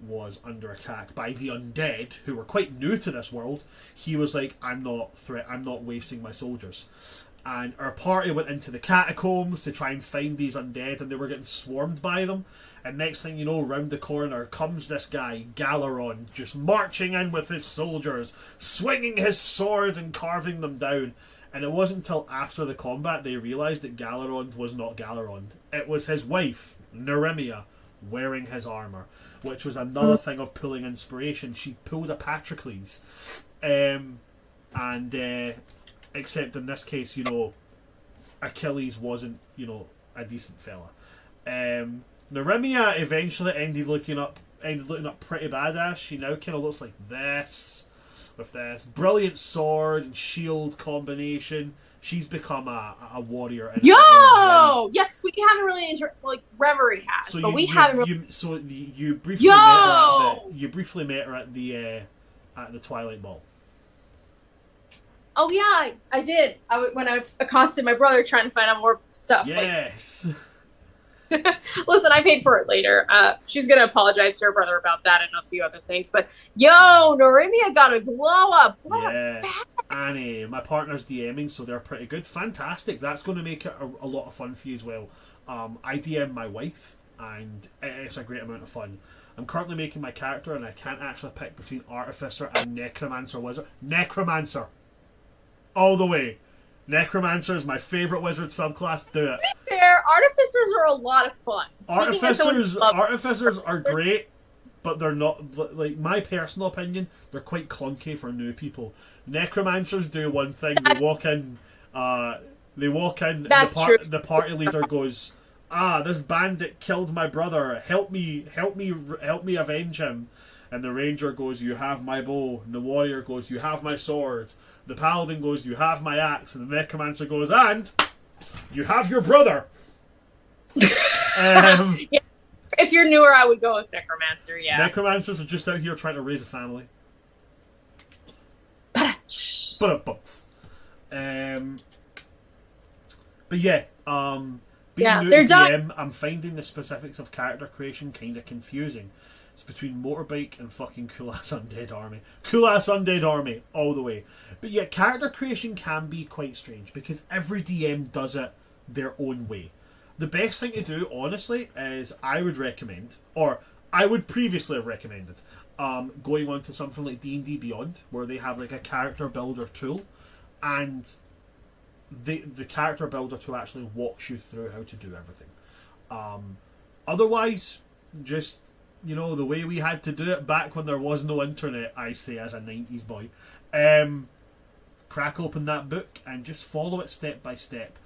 was under attack by the undead, who were quite new to this world, he was like, I'm not wasting my soldiers. And our party went into the catacombs to try and find these undead, and they were getting swarmed by them. And next thing you know, round the corner comes this guy, Galaron, just marching in with his soldiers, swinging his sword and carving them down. And it wasn't until after the combat they realised that Galaron was not Galaron. It was his wife, Narimia, wearing his armour, which was another thing of pulling inspiration. She pulled a Patroclus, except in this case, you know, Achilles wasn't, you know, a decent fella. Narimia eventually ended looking up pretty badass. She now kind of looks like this, with this brilliant sword and shield combination. She's become a warrior. Yo! Yes, we haven't really enjoyed, like, Reverie has, so but we haven't really... you briefly met her at the Twilight Ball. Oh yeah, I did. When I accosted my brother trying to find out more stuff. Yes. Listen, I paid for it later. She's gonna apologize to her brother about that and a few other things. But yo, Narimia got a glow up. What a Annie, my partner's DMing, so they're pretty good. Fantastic. That's going to make it a lot of fun for you as well. I DM my wife, and it's a great amount of fun. I'm currently making my character, and I can't actually pick between Artificer and Necromancer Wizard. Necromancer! All the way. Necromancer is my favourite wizard subclass. Do it. To be fair, Artificers are a lot of fun. Artificers are great, but they're not, like, my personal opinion, they're quite clunky for new people. Necromancers do one thing. They walk in, the party leader goes, this bandit killed my brother. Help me avenge him. And the ranger goes, you have my bow. And the warrior goes, you have my sword. The paladin goes, you have my axe. And the necromancer goes, and you have your brother. Yeah. If you're newer, I would go with necromancer. Yeah. Necromancers are just out here trying to raise a family. But yeah, being new to DM, I'm finding the specifics of character creation kind of confusing. It's between motorbike and fucking cool ass undead army. Cool ass undead army all the way. But yeah, character creation can be quite strange because every DM does it their own way. The best thing to do, honestly, is I would recommend, or I would previously have recommended, going on to something like D&D Beyond, where they have like a character builder tool, and the character builder tool actually walks you through how to do everything. Otherwise, just, you know, the way we had to do it back when there was no internet, I say as a 90s boy, crack open that book and just follow it step by step.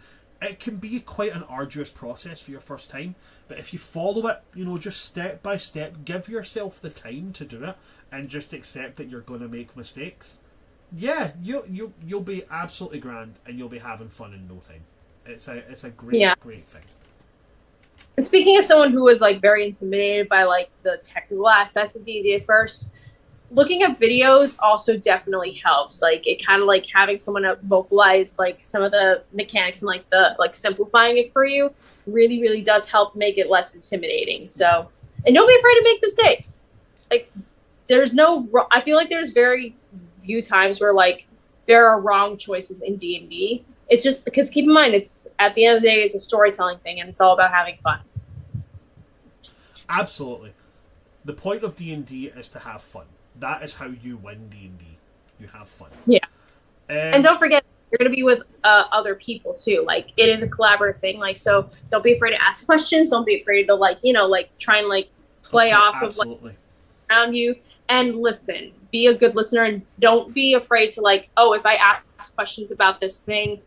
It can be quite an arduous process for your first time, but if you follow it, you know, just step by step, give yourself the time to do it, and just accept that you're going to make mistakes. Yeah, you'll be absolutely grand, and you'll be having fun in no time. It's a great thing. And speaking as someone who was like very intimidated by like the technical aspects of D&D at first, looking at videos also definitely helps. Like it kind of like having someone vocalize like some of the mechanics and like the like simplifying it for you really does help make it less intimidating. So, and don't be afraid to make mistakes. Like I feel like there's very few times where like there are wrong choices in D&D. It's just because keep in mind, it's at the end of the day, it's a storytelling thing and it's all about having fun. Absolutely. The point of D&D is to have fun. That is how you win D&D. You have fun. Yeah. And don't forget, you're going to be with other people too. Like, it is a collaborative thing. Like, so don't be afraid to ask questions. Don't be afraid to, like, you know, like, try and, like, play off of, like, around you. And listen. Be a good listener. And don't be afraid to, like, oh, if I ask questions about this thing,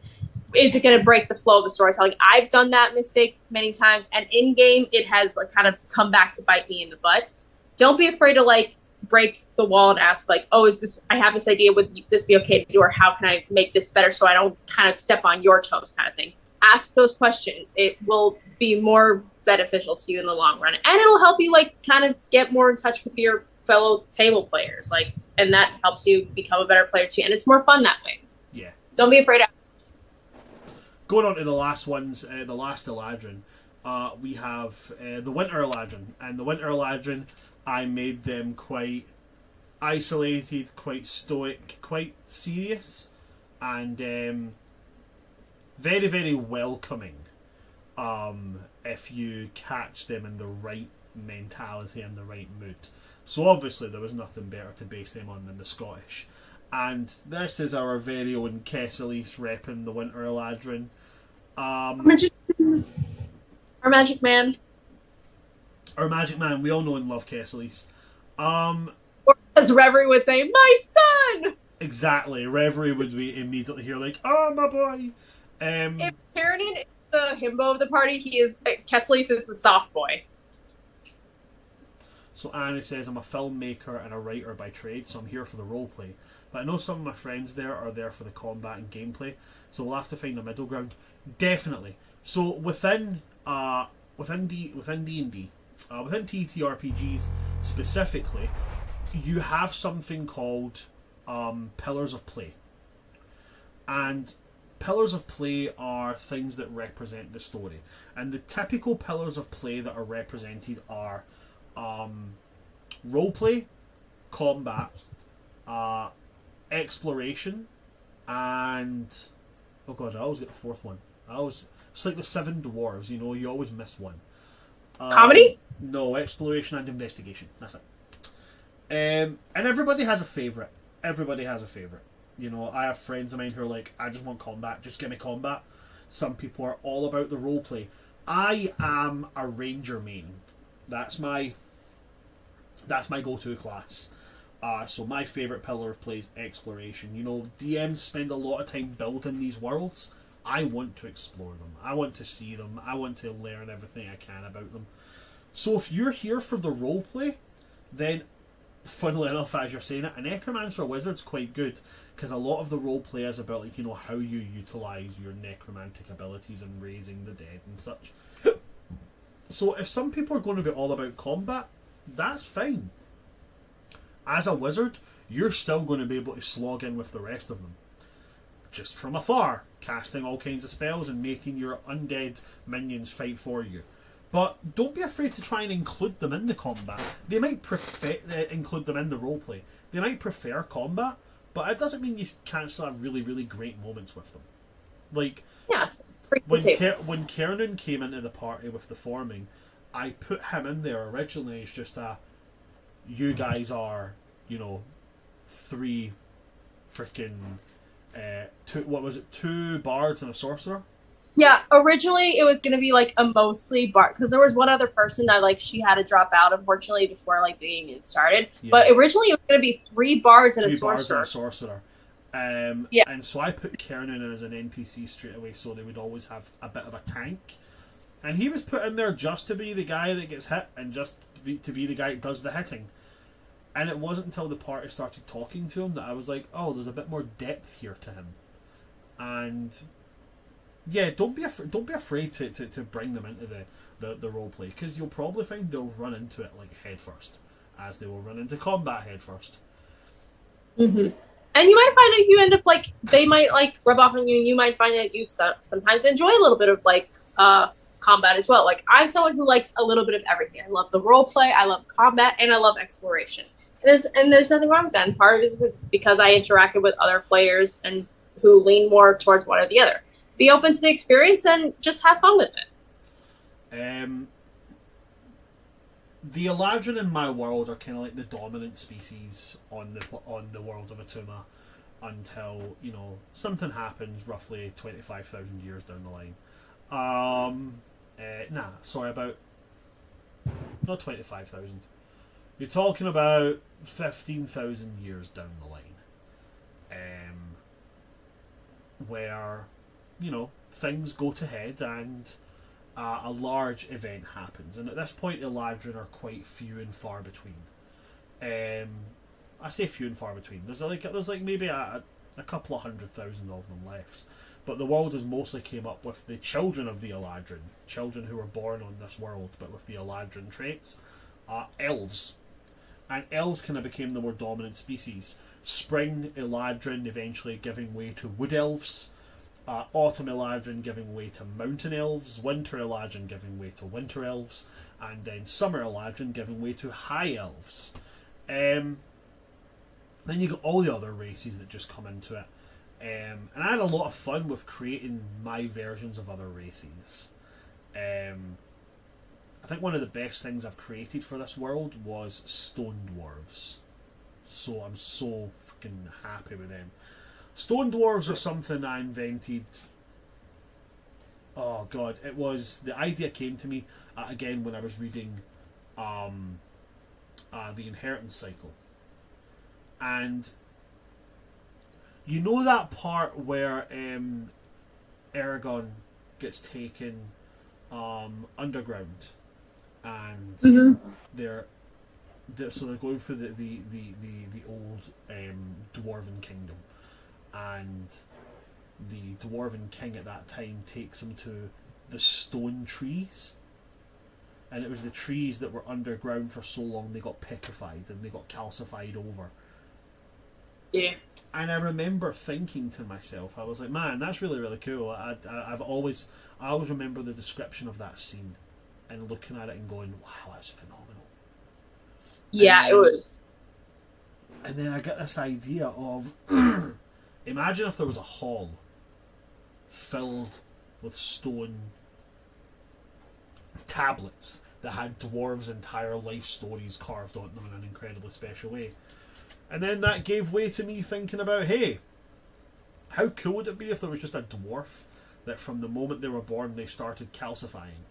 is it going to break the flow of the storytelling? I've done that mistake many times. And in-game, it has, like, kind of come back to bite me in the butt. Don't be afraid to, like, break the wall and ask like, oh, I have this idea, would this be okay to do, or how can I make this better so I don't kind of step on your toes kind of thing. Ask those questions. It will be more beneficial to you in the long run, and it'll help you like kind of get more in touch with your fellow table players, like, and that helps you become a better player too, and it's more fun that way. Yeah. Don't be afraid of Going on to the last ones, the last Eladrin, we have the Winter Eladrin, and the Winter Eladrin, I made them quite isolated, quite stoic, quite serious, and very welcoming if you catch them in the right mentality and the right mood. So obviously there was nothing better to base them on than the Scottish. And this is our very own Kesselise repping the Winter Eladrin. our magic man. Our magic man, we all know and love Kesselise. Or as Reverie would say, my son! Exactly. Reverie would be immediately here like, oh, my boy. If Karanin is the himbo of the party, Kesselise is the soft boy. So Annie says, I'm a filmmaker and a writer by trade, so I'm here for the roleplay. But I know some of my friends there are there for the combat and gameplay, so we'll have to find a middle ground. Definitely. So within D&D, within TTRPGs specifically, you have something called Pillars of Play. And Pillars of Play are things that represent the story. And the typical Pillars of Play that are represented are roleplay, combat, exploration, and oh god, I always get the fourth one. It's like the Seven Dwarves, you know, you always miss one. Comedy? No, exploration and investigation. That's it. And everybody has a favourite. You know, I have friends of mine who are like, I just want combat, just give me combat. Some people are all about the roleplay. I am a ranger main. That's my go-to class. So my favourite pillar of play is exploration. You know, DMs spend a lot of time building these worlds. I want to explore them. I want to see them. I want to learn everything I can about them. So if you're here for the roleplay, then, funnily enough, as you're saying it, a necromancer wizard's quite good, because a lot of the roleplay is about, like, you know, how you utilise your necromantic abilities and raising the dead and such. So if some people are going to be all about combat, that's fine. As a wizard, you're still going to be able to slog in with the rest of them. Just from afar, casting all kinds of spells and making your undead minions fight for you. But don't be afraid to try and include them in the combat. They might prefer include them in the roleplay. They might prefer combat, but it doesn't mean you can't still have really, really great moments with them. Like, yeah, it's when Kiernan came into the party with the forming, I put him in there originally as just you guys are, you know, three freaking two bards and a sorcerer. Yeah, originally it was gonna be like a mostly bard, because there was one other person that like she had to drop out, unfortunately, before like the game even started. Yeah. But originally it was gonna be 3 bards and a sorcerer. Yeah. And so I put Kiernan in as an NPC straight away, so they would always have a bit of a tank. And he was put in there just to be the guy that gets hit and just to be the guy that does the hitting. And it wasn't until the party started talking to him that I was like, oh, there's a bit more depth here to him. And yeah, don't be afraid to bring them into the role play, because you'll probably find they'll run into it like head first, as they will run into combat head first. Mm-hmm. And you might find that you end up like they might like rub off on you, and you might find that you sometimes enjoy a little bit of like combat as well. Like I'm someone who likes a little bit of everything. I love the role play, I love combat, and I love exploration. And there's nothing wrong with that. And part of it is because I interacted with other players and who lean more towards one or the other. Be open to the experience and just have fun with it. The Eladrin in my world are kind of like the dominant species on the world of Atuma until, you know, something happens roughly 25,000 years down the line. About not 25,000. You're talking about 15,000 years down the line, where, you know, things go to head and a large event happens, and at this point Eladrin are quite few and far between. I say few and far between. There's like maybe a couple of 100,000 of them left, but the world has mostly came up with the children of the Eladrin, children who were born on this world, but with the Eladrin traits, elves. And elves kind of became the more dominant species. Spring Eladrin eventually giving way to wood elves. Autumn Eladrin giving way to mountain elves. Winter Eladrin giving way to winter elves. And then Summer Eladrin giving way to high elves. Then you got all the other races that just come into it. And I had a lot of fun with creating my versions of other races. I think one of the best things I've created for this world was stone dwarves. So I'm so freaking happy with them. Stone dwarves are something I invented. Oh god, the idea came to me again when I was reading the Inheritance Cycle. And you know that part where Eragon gets taken underground, and they're going through the old dwarven kingdom, and the dwarven king at that time takes them to the stone trees, and it was the trees that were underground for so long they got petrified and they got calcified over. Yeah. And I remember thinking to myself, I was like, man, that's really, really cool. I always remember the description of that scene and looking at it and going, wow, that's phenomenal. Yeah, it was. And then I get this idea of, imagine if there was a hall filled with stone tablets that had dwarves' entire life stories carved onto them in an incredibly special way. And then that gave way to me thinking about, hey, how cool would it be if there was just a dwarf that from the moment they were born they started calcifying,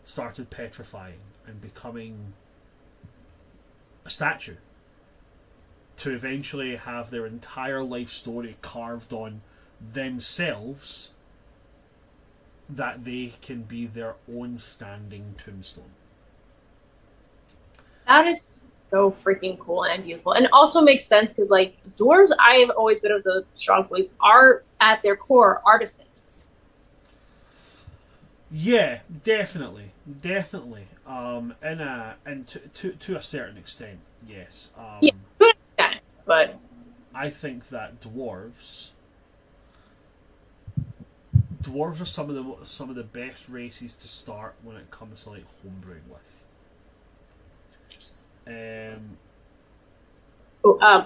started petrifying, and becoming a statue, to eventually have their entire life story carved on themselves, that they can be their own standing tombstone. That is so freaking cool and beautiful, and also makes sense because like dwarves, I have always been of the strong belief, are at their core artisans. Yeah, definitely, definitely. And to a certain extent, yes. Yeah, but I think that dwarves are some of the best races to start when it comes to like homebrewing with. Um,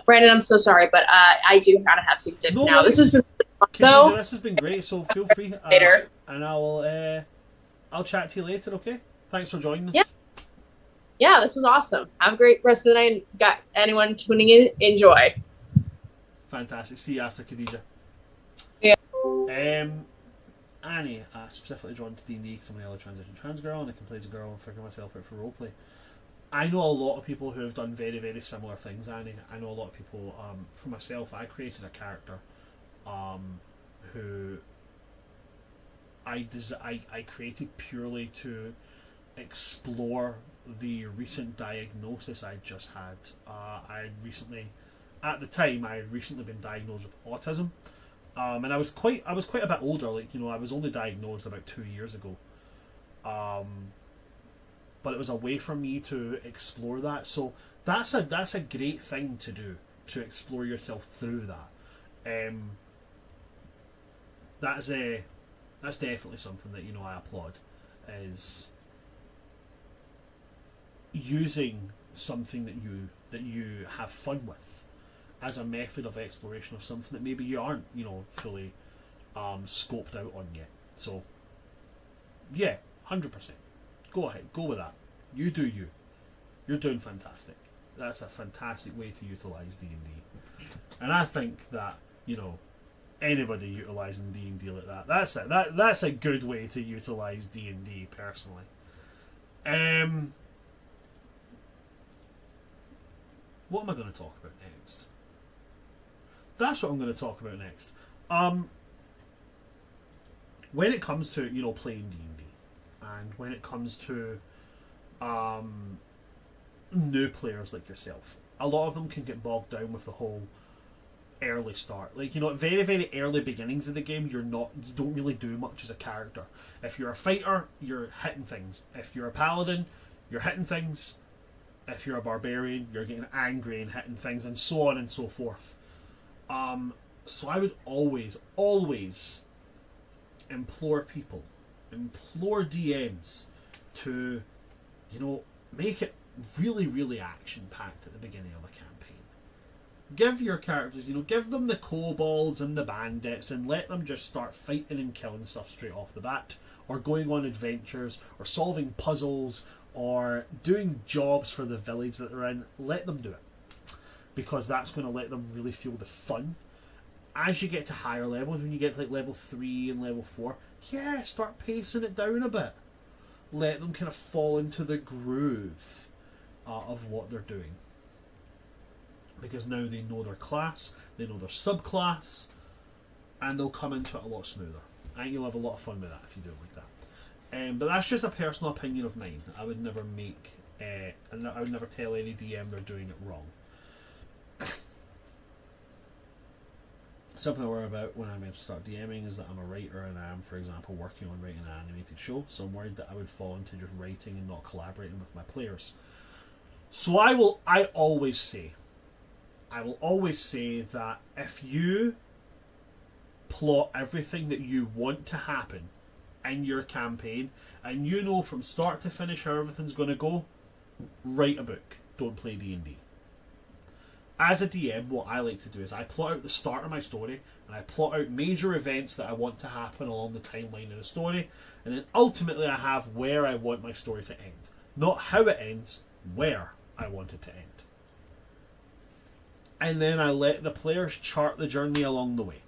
Brandon, I'm so sorry, but I do gotta have to dip no now. This has worries, been fun, Khadija. though. This has been great. So feel free, Later. and I'll chat to you later. Okay. Thanks for joining Yeah, us. yeah, this was awesome. Have a great rest of the night. Got anyone tuning in? Enjoy. Fantastic. See you after, Khadija. Yeah. Annie, specifically drawn to D&D because I'm an early transition trans girl and I can play as a girl and figure myself out for roleplay. I know a lot of people who have done very, very similar things, Annie. I know a lot of people, for myself, I created a character who I created purely to explore the recent diagnosis I just had. I had recently, at the time, I had recently been diagnosed with autism. And I was quite a bit older. Like, you know, I was only diagnosed about 2 years ago. But it was a way for me to explore that. So that's a great thing to do, to explore yourself through that. That's definitely something that, you know, I applaud, is using something that you have fun with as a method of exploration of something that maybe you aren't, you know, fully scoped out on yet. So yeah, 100%. Go ahead, go with that. You do you. You're doing fantastic. That's a fantastic way to utilise D&D. And I think that, you know, anybody utilising D&D like that, that's a good way to utilise D&D personally. What am I going to talk about next? That's what I'm going to talk about next. When it comes to, you know, playing D&D, and when it comes to new players like yourself, a lot of them can get bogged down with the whole early start. Like, you know, at very, very early beginnings of the game, you don't really do much as a character. If you're a fighter, you're hitting things. If you're a paladin, you're hitting things. If you're a barbarian, you're getting angry and hitting things, and so on and so forth. So I would always implore DMs to, you know, make it really, really action-packed at the beginning of a campaign. Give your characters, you know, give them the kobolds and the bandits and let them just start fighting and killing stuff straight off the bat, or going on adventures, or solving puzzles, or doing jobs for the village that they're in. Let them do it, because that's going to let them really feel the fun. As you get to higher levels, when you get to like level 3 and level 4, yeah, start pacing it down a bit. Let them kind of fall into the groove of what they're doing. Because now they know their class, they know their subclass, and they'll come into it a lot smoother. I think you'll have a lot of fun with that if you do it like that. But that's just a personal opinion of mine. I would never I would never tell any DM they're doing it wrong. Something I worry about when I'm going to start DMing is that I'm a writer and I am, for example, working on writing an animated show, so I'm worried that I would fall into just writing and not collaborating with my players. So I will always say that if you plot everything that you want to happen in your campaign, and you know from start to finish how everything's going to go, write a book. Don't play D&D. As a DM, what I like to do is I plot out the start of my story, and I plot out major events that I want to happen along the timeline of the story, and then ultimately I have where I want my story to end. Not how it ends, where I want it to end. And then I let the players chart the journey along the way.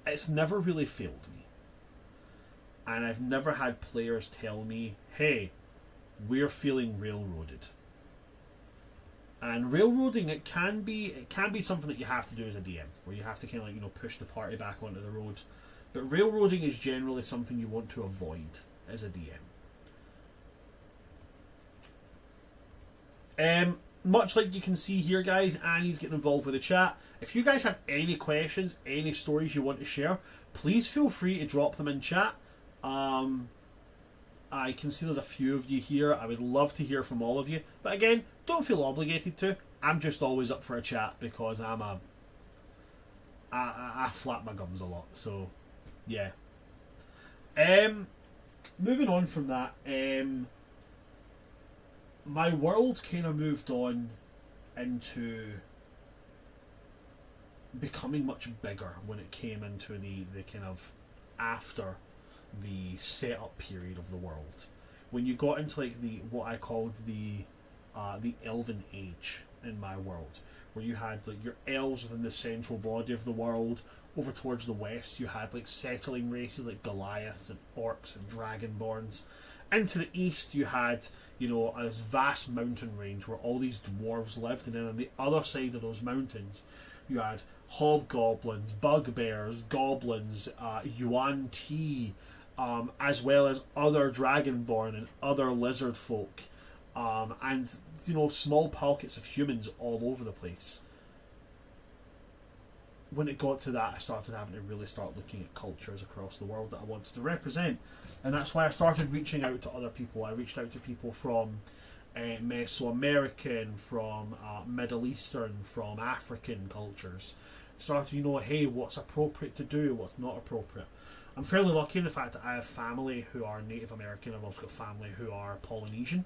It's never really failed me. And I've never had players tell me, hey, we're feeling railroaded. And railroading, it can be something that you have to do as a DM, where you have to kind of like, you know, push the party back onto the road. But railroading is generally something you want to avoid as a DM. much like you can see here, guys, Annie's getting involved with the chat. If you guys have any questions, any stories you want to share, please feel free to drop them in chat. I can see there's a few of you here. I would love to hear from all of you. But again, don't feel obligated to. I'm just always up for a chat because I flap my gums a lot. So, yeah. Moving on from that, my world kind of moved on into becoming much bigger when it came into the kind of after the setup period of the world. When you got into like the what I called the Elven Age in my world, where you had like your elves within the central body of the world. Over towards the west, you had like settling races like Goliaths and Orcs and Dragonborns. Into the east, you had, you know, a vast mountain range where all these dwarves lived, and then on the other side of those mountains, you had hobgoblins, bugbears, goblins, yuan ti, as well as other dragonborn and other lizard folk, and, you know, small pockets of humans all over the place. When it got to that, I started having to really start looking at cultures across the world that I wanted to represent. And that's why I started reaching out to other people. I reached out to people from Mesoamerican, from Middle Eastern, from African cultures. Started, you know, hey, what's appropriate to do, what's not appropriate. I'm fairly lucky in the fact that I have family who are Native American. I've also got family who are Polynesian.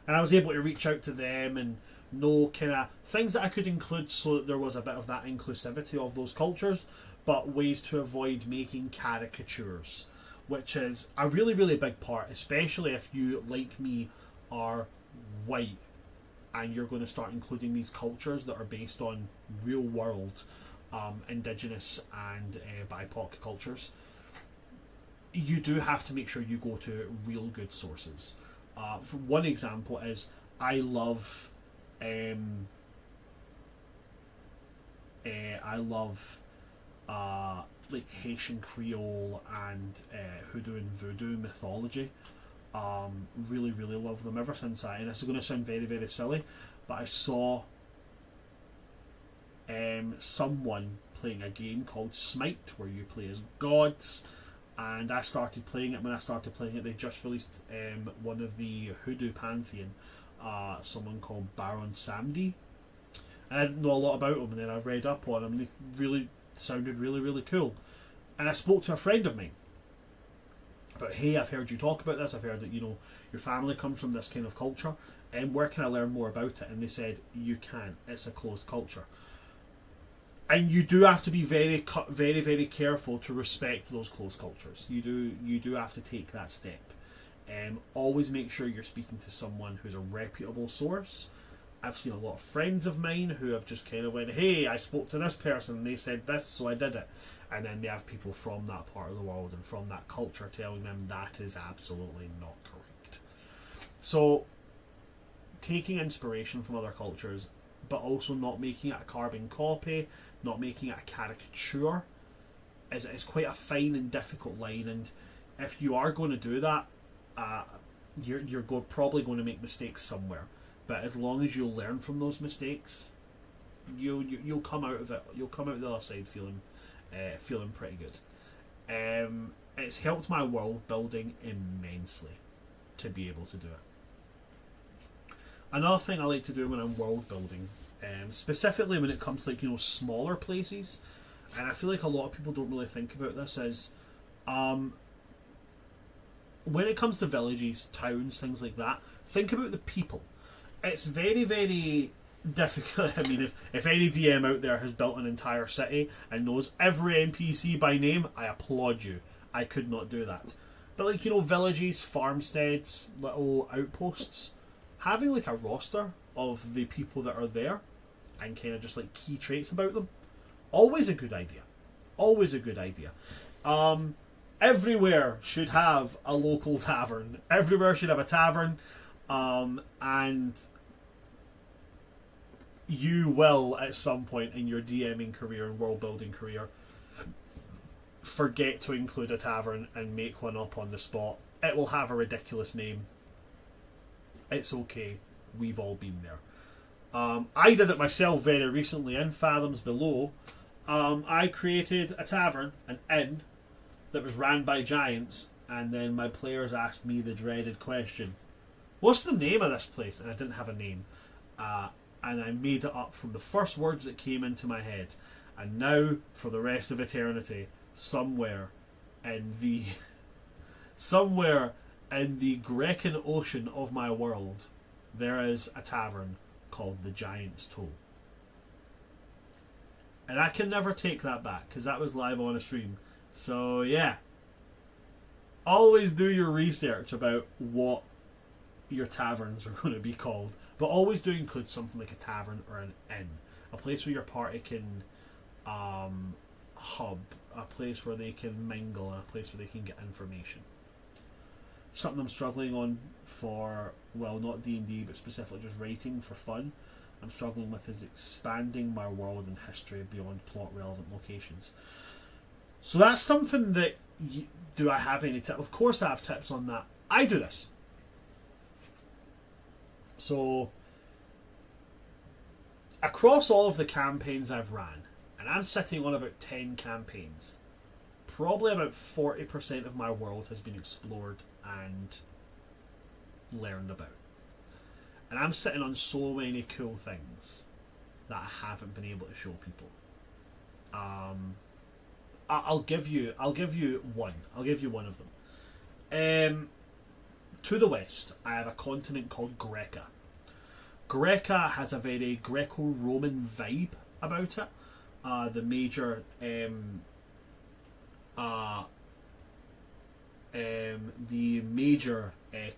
And I was able to reach out to them and know kind of things that I could include so that there was a bit of that inclusivity of those cultures, but ways to avoid making caricatures, which is a really, really big part, especially if you, like me, are white and you're going to start including these cultures that are based on real world indigenous and BIPOC cultures. You do have to make sure you go to real good sources. For one example is I love like Haitian Creole and Hoodoo and Voodoo mythology. Really, really love them ever since and this is going to sound very, very silly, but I saw someone playing a game called Smite where you play as gods, and I started playing it. When I started playing it, they just released one of the Hoodoo Pantheon, someone called Baron Samedi. And I didn't know a lot about him, and then I read up on him, and he really sounded really, really cool. And I spoke to a friend of mine about, hey, I've heard you talk about this, I've heard that, you know, your family comes from this kind of culture, and where can I learn more about it? And they said, you can't, it's a closed culture. And you do have to be very, very, very careful to respect those closed cultures. You do have to take that step. Always make sure you're speaking to someone who's a reputable source. I've seen a lot of friends of mine who have just kind of went, hey, I spoke to this person and they said this, so I did it. And then they have people from that part of the world and from that culture telling them that is absolutely not correct. So, taking inspiration from other cultures, but also not making it a carbon copy, not making it a caricature, is quite a fine and difficult line. And if you are going to do that, you're probably going to make mistakes somewhere. But as long as you learn from those mistakes, you'll come out of it. You'll come out the other side feeling pretty good. It's helped my world building immensely to be able to do it. Another thing I like to do when I'm world building, specifically when it comes to, like, you know, smaller places, and I feel like a lot of people don't really think about this, is when it comes to villages, towns, things like that, think about the people. It's very, very difficult. I mean, if any DM out there has built an entire city and knows every NPC by name, I applaud you. I could not do that. But, like, you know, villages, farmsteads, little outposts, having like a roster of the people that are there and kind of just like key traits about them, always a good idea. Always a good idea. Everywhere should have a local tavern. Everywhere should have a tavern. And you will, at some point in your DMing career and world building career, forget to include a tavern and make one up on the spot. It will have a ridiculous name. It's okay. We've all been there. I did it myself very recently in Fathoms Below. I created a tavern, an inn, that was ran by giants, and then my players asked me the dreaded question, what's the name of this place? And I didn't have a name. And I made it up from the first words that came into my head. And now, for the rest of eternity, somewhere in the Grecan ocean of my world, there is a tavern called the Giant's Toe. And I can never take that back, because that was live on a stream. So yeah, always do your research about what your taverns are going to be called, but always do include something like a tavern or an inn, a place where your party can hub, a place where they can mingle, and a place where they can get information. Something I'm struggling on for, well, not D&D, but specifically just writing for fun, I'm struggling with is expanding my world and history beyond plot relevant locations. So that's something that, do I have any tips? Of course I have tips on that. I do this. So, across all of the campaigns I've ran, and I'm sitting on about 10 campaigns, probably about 40% of my world has been explored and learned about. And I'm sitting on so many cool things that I haven't been able to show people. I'll give you one. I'll give you one of them. To the west, I have a continent called Greca. Greca has a very Greco-Roman vibe about it. The major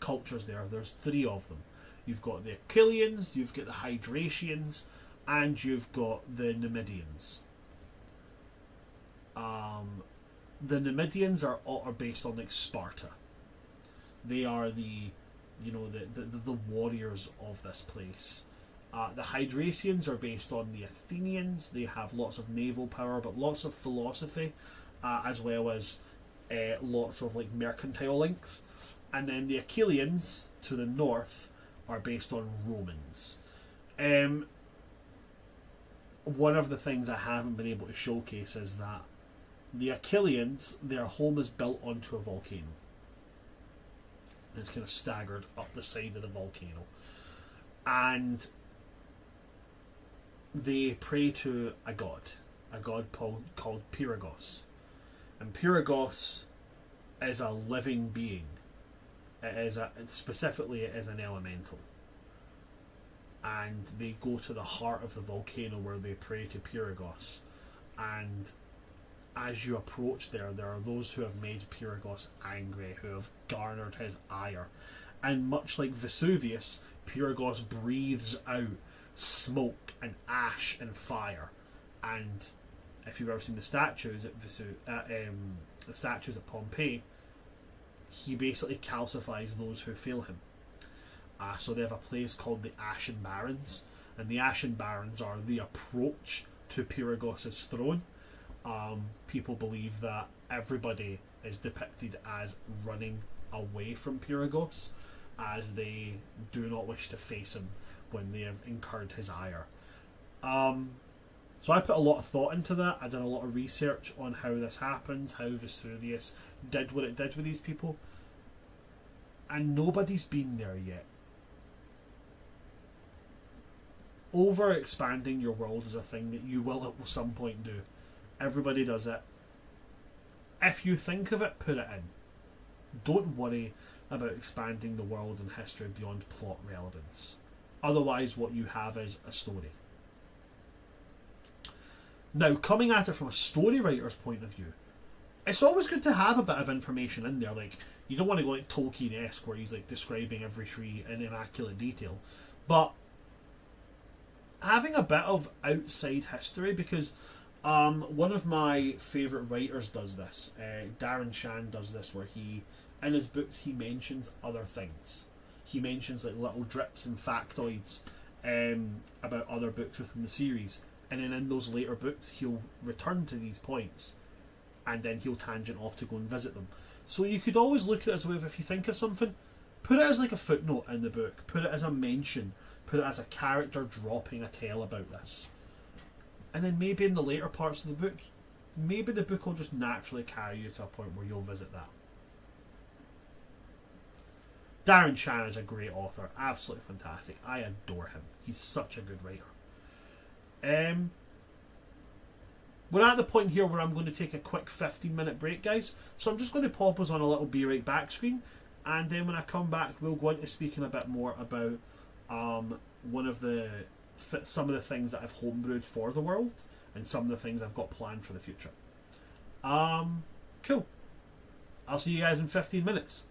cultures there's 3 of them. You've got the Achilleans, you've got the Hydratians, and you've got the Numidians. The Numidians are based on like Sparta. They are the warriors of this place. The Hydratians are based on the Athenians. They have lots of naval power, but lots of philosophy, as well as lots of like mercantile links. And then the Achilleans to the north are based on Romans. One of the things I haven't been able to showcase is that the Achilleans, their home is built onto a volcano. It's kind of staggered up the side of the volcano. And they pray to a god called Pyrgos. And Pyrgos is a living being. Specifically, it is an elemental. And they go to the heart of the volcano where they pray to Pyrgos. And as you approach there are those who have made Pyrgos angry, who have garnered his ire. And much like Vesuvius, Pyrgos breathes out smoke and ash and fire. And if you've ever seen the statues at Pompeii, he basically calcifies those who fail him. So they have a place called the Ashen Barons, and the Ashen Barons are the approach to Pyrgos' throne. People believe that everybody is depicted as running away from Pyrgos, as they do not wish to face him when they have incurred his ire. So I put a lot of thought into that. I did a lot of research on how this happened, how Vesuvius did what it did with these people. And nobody's been there yet. Over expanding your world is a thing that you will at some point do. Everybody does it. If you think of it, put it in. Don't worry about expanding the world and history beyond plot relevance. Otherwise, what you have is a story. Now, coming at it from a story writer's point of view, it's always good to have a bit of information in there. Like, you don't want to go like Tolkien-esque where he's like describing every tree in immaculate detail, but having a bit of outside history, because one of my favourite writers does this. Darren Shan does this, where he, in his books, he mentions other things. He mentions like little drips and factoids about other books within the series, and then in those later books he'll return to these points, and then he'll tangent off to go and visit them. So you could always look at it as a way of, if you think of something, Put it as like a footnote in the book. Put it as a mention. Put it as a character dropping a tale about this. And then maybe in the later parts of the book, maybe the book will just naturally carry you to a point where you'll visit that. Darren Shan is a great author. Absolutely fantastic. I adore him. He's such a good writer. We're at the point here where I'm going to take a quick 15-minute break, guys. So I'm just going to pop us on a little Be Right Back screen. And then when I come back, we'll go into speaking a bit more about some of the things that I've homebrewed for the world and some of the things I've got planned for the future. Cool. I'll see you guys in 15 minutes.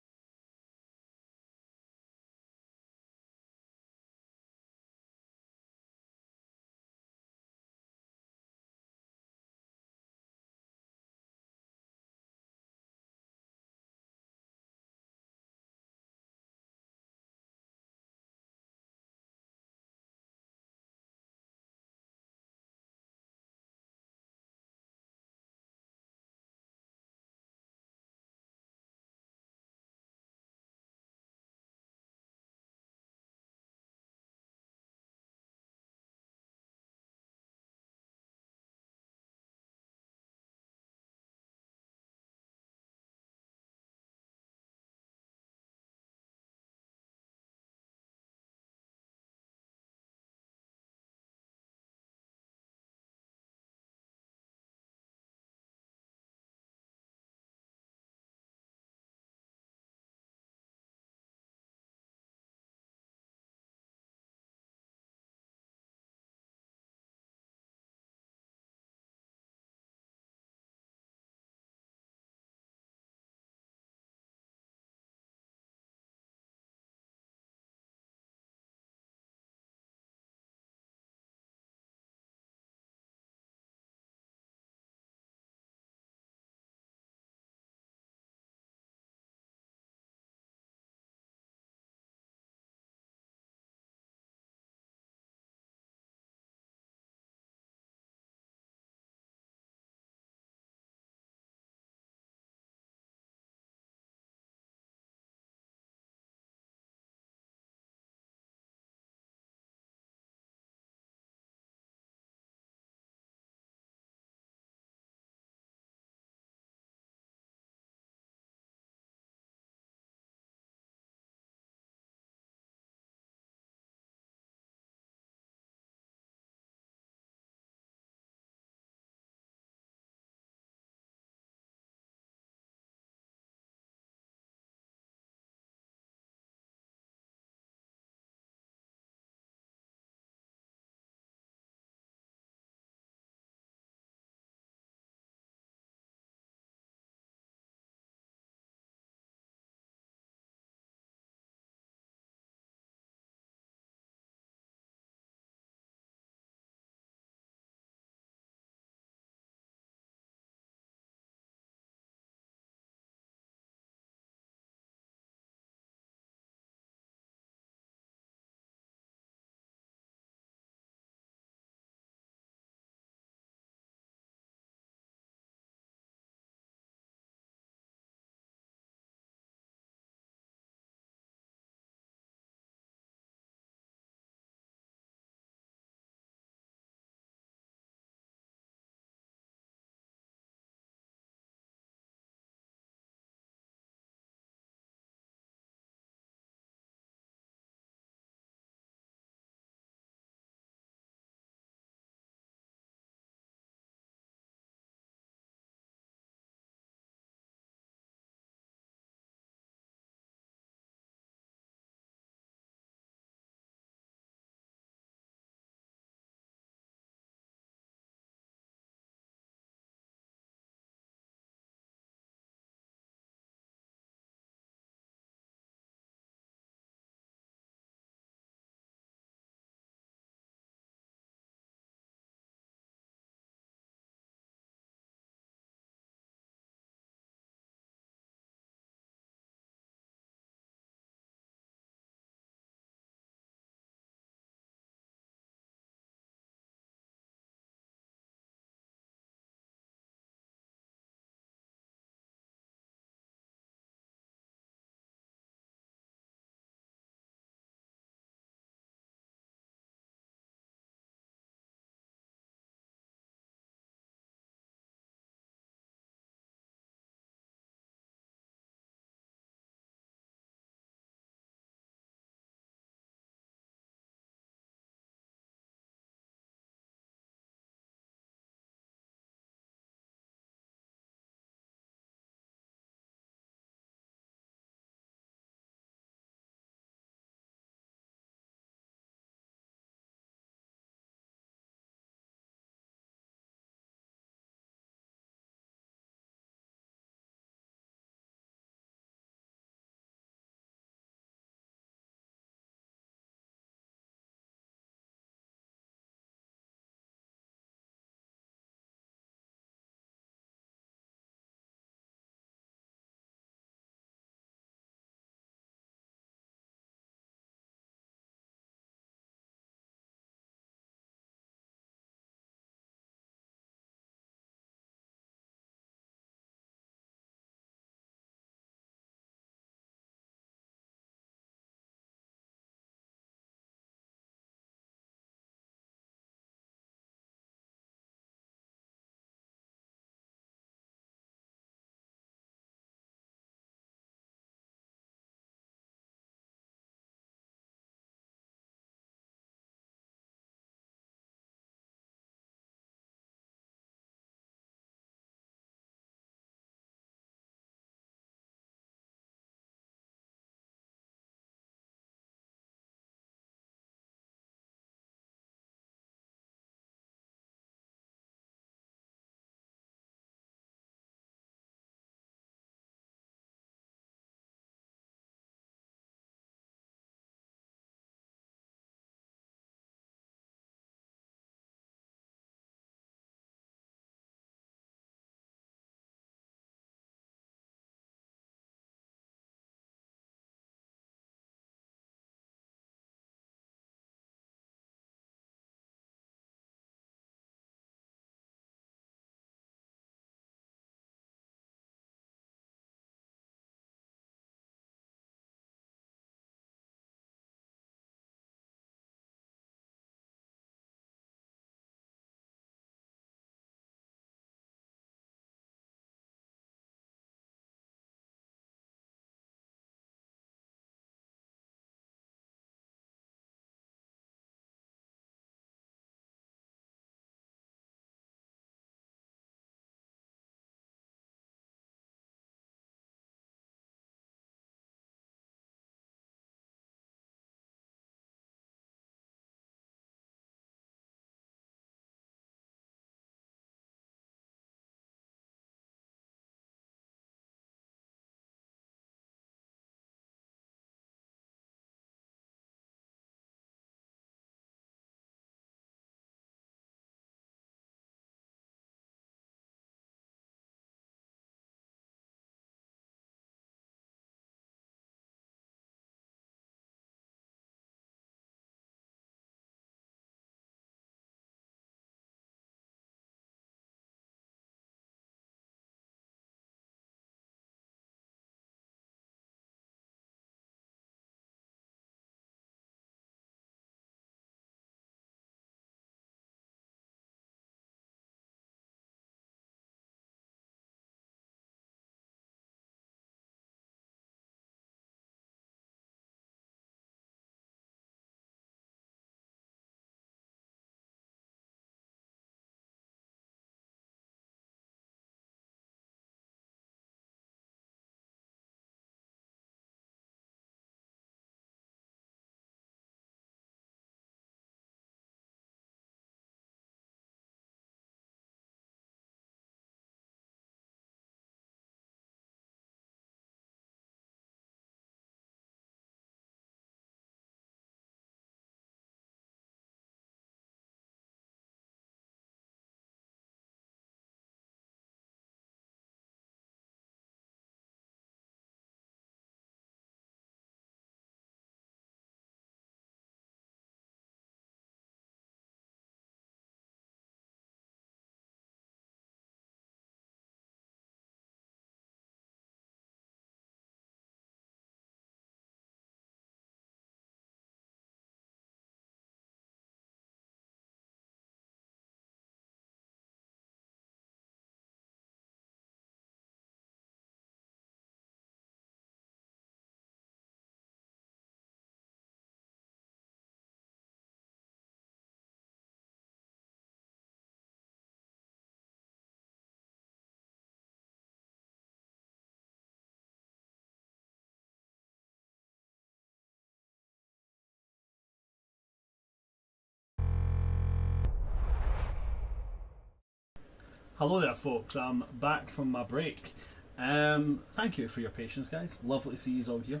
Hello there, folks. I'm back from my break. Thank you for your patience, guys. Lovely to see you all here.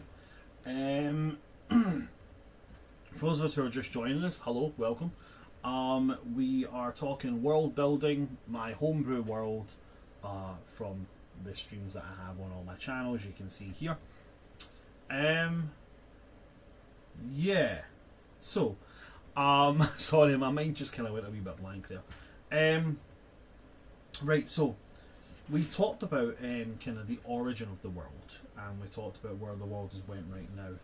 For those of us who are just joining us, hello, welcome. We are talking world building, my homebrew world, from the streams that I have on all my channels. You can see here. Yeah. So, sorry, my mind just kind of went a wee bit blank there. Right, so we talked about kind of the origin of the world, and we talked about where the world is went right now.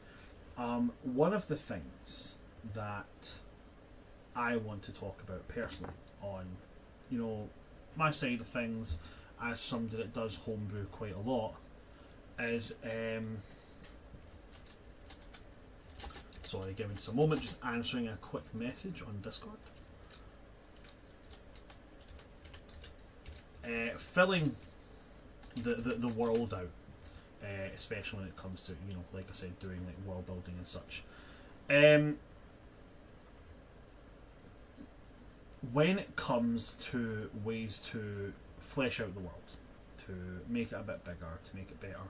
One of the things that I want to talk about personally on, my side of things, as somebody that does homebrew quite a lot, is sorry, give me just a moment, just answering a quick message on Discord. Filling the world out, especially when it comes to, like I said, doing like world building and such. When it comes to ways to flesh out the world, to make it a bit bigger, to make it better,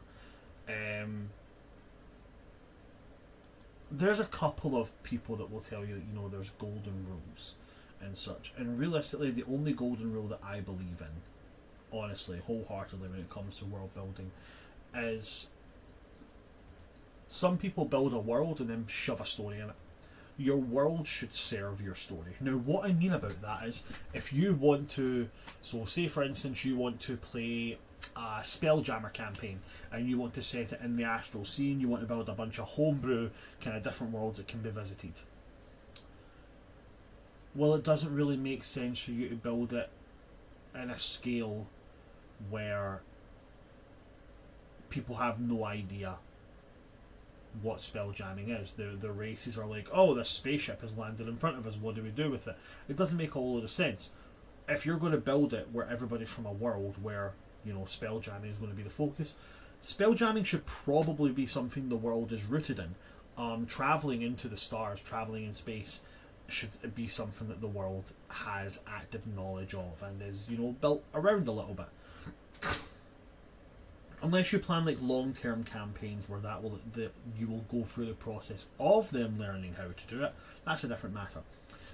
there's a couple of people that will tell you that there's golden rules and such, and realistically the only golden rule that I believe in, honestly, wholeheartedly, when it comes to world building, is some people build a world and then shove a story in it. Your world should serve your story. Now, what I mean about that is, if you want to, so say for instance you want to play a Spelljammer campaign and you want to set it in the astral sea and you want to build a bunch of homebrew kind of different worlds that can be visited, well, it doesn't really make sense for you to build it in a scale where people have no idea what spelljamming is. The races are like, oh, this spaceship has landed in front of us, what do we do with it? It doesn't make a whole lot of sense. If you're going to build it where everybody's from a world where, spelljamming is going to be the focus, spelljamming should probably be something the world is rooted in. Travelling into the stars, travelling in space, should be something that the world has active knowledge of and is, built around a little bit. Unless you plan like long-term campaigns where you will go through the process of them learning how to do it, that's a different matter.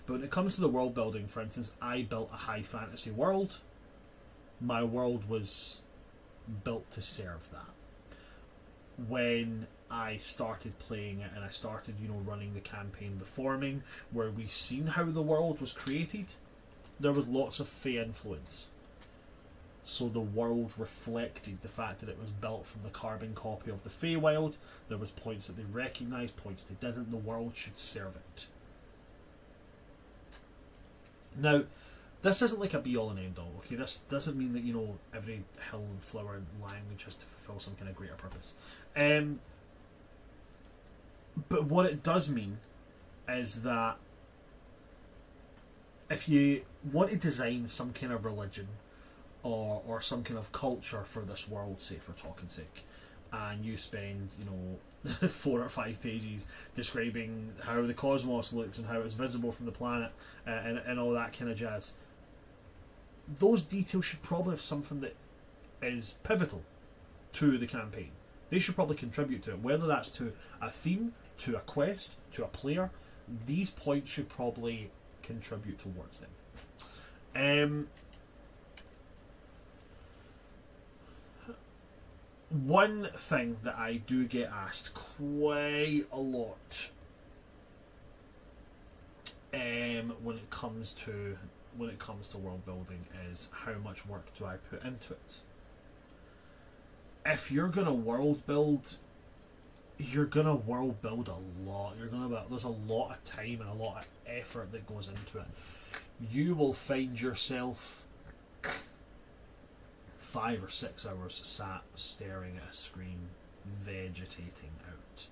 But when it comes to the world building, for instance, I built a high fantasy world. My world was built to serve that. When I started playing it and I started, running the campaign The Forming, where we seen how the world was created, there was lots of Fey influence. So the world reflected the fact that it was built from the carbon copy of the Feywild. There was points that they recognised, points they didn't. The world should serve it. Now, this isn't like a be-all and end-all, okay? This doesn't mean that, every hill and flower and language has to fulfil some kind of greater purpose. But what it does mean is that if you want to design some kind of religion or some kind of culture for this world, say, for talking sake, and you spend, 4 or 5 pages describing how the cosmos looks and how it's visible from the planet, and all that kind of jazz, those details should probably have something that is pivotal to the campaign. They should probably contribute to it, whether that's to a theme, to a quest, to a player. These points should probably contribute towards them. One thing that I do get asked quite a lot when it comes to world building is, how much work do I put into it? If you're gonna world build, you're gonna world build a lot. There's a lot of time and a lot of effort that goes into it. You will find yourself 5 or 6 hours sat staring at a screen, vegetating out,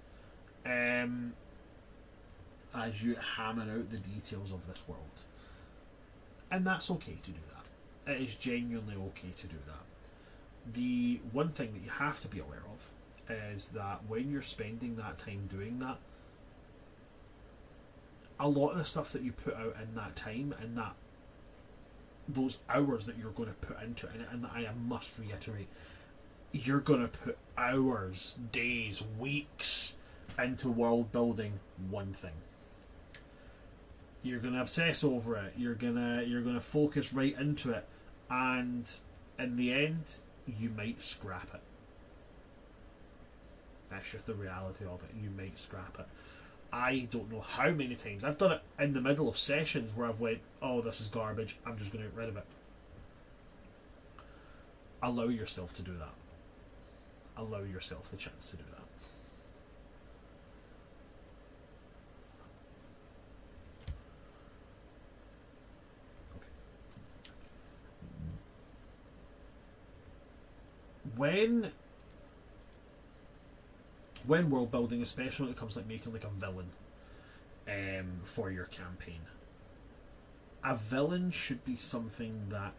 as you hammer out the details of this world. And that's okay to do that. It is genuinely okay to do that. The one thing that you have to be aware of is that when you're spending that time doing that, a lot of the stuff that you put out in that time, in that those hours that you're going to put into it, and I must reiterate, you're going to put hours, days, weeks into world building one thing. You're going to obsess over it. You're gonna focus right into it, and in the end, you might scrap it. That's just the reality of it. You might scrap it. I don't know how many times I've done it in the middle of sessions where I've went, oh, this is garbage, I'm just going to get rid of it. Allow yourself to do that. Allow yourself the chance to do that. Okay. When world building, especially when it comes to making like a villain for your campaign, a villain should be something that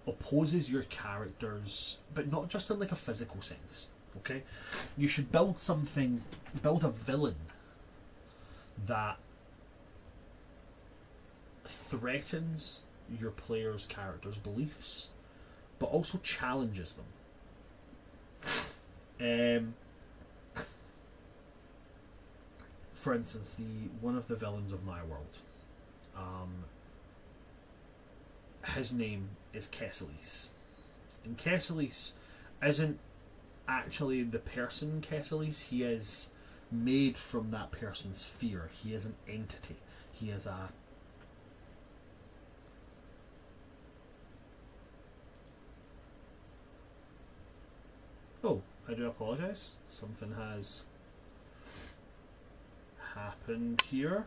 opposes your characters, but not just in like a physical sense. Okay, you should build a villain that threatens your players' characters' beliefs, but also challenges them. For instance, one of the villains of my world, his name is Kesselis, and Kesselis isn't actually the person Kesselis. He is made from that person's fear. He is an entity. He is a I do apologise. Something has happened here.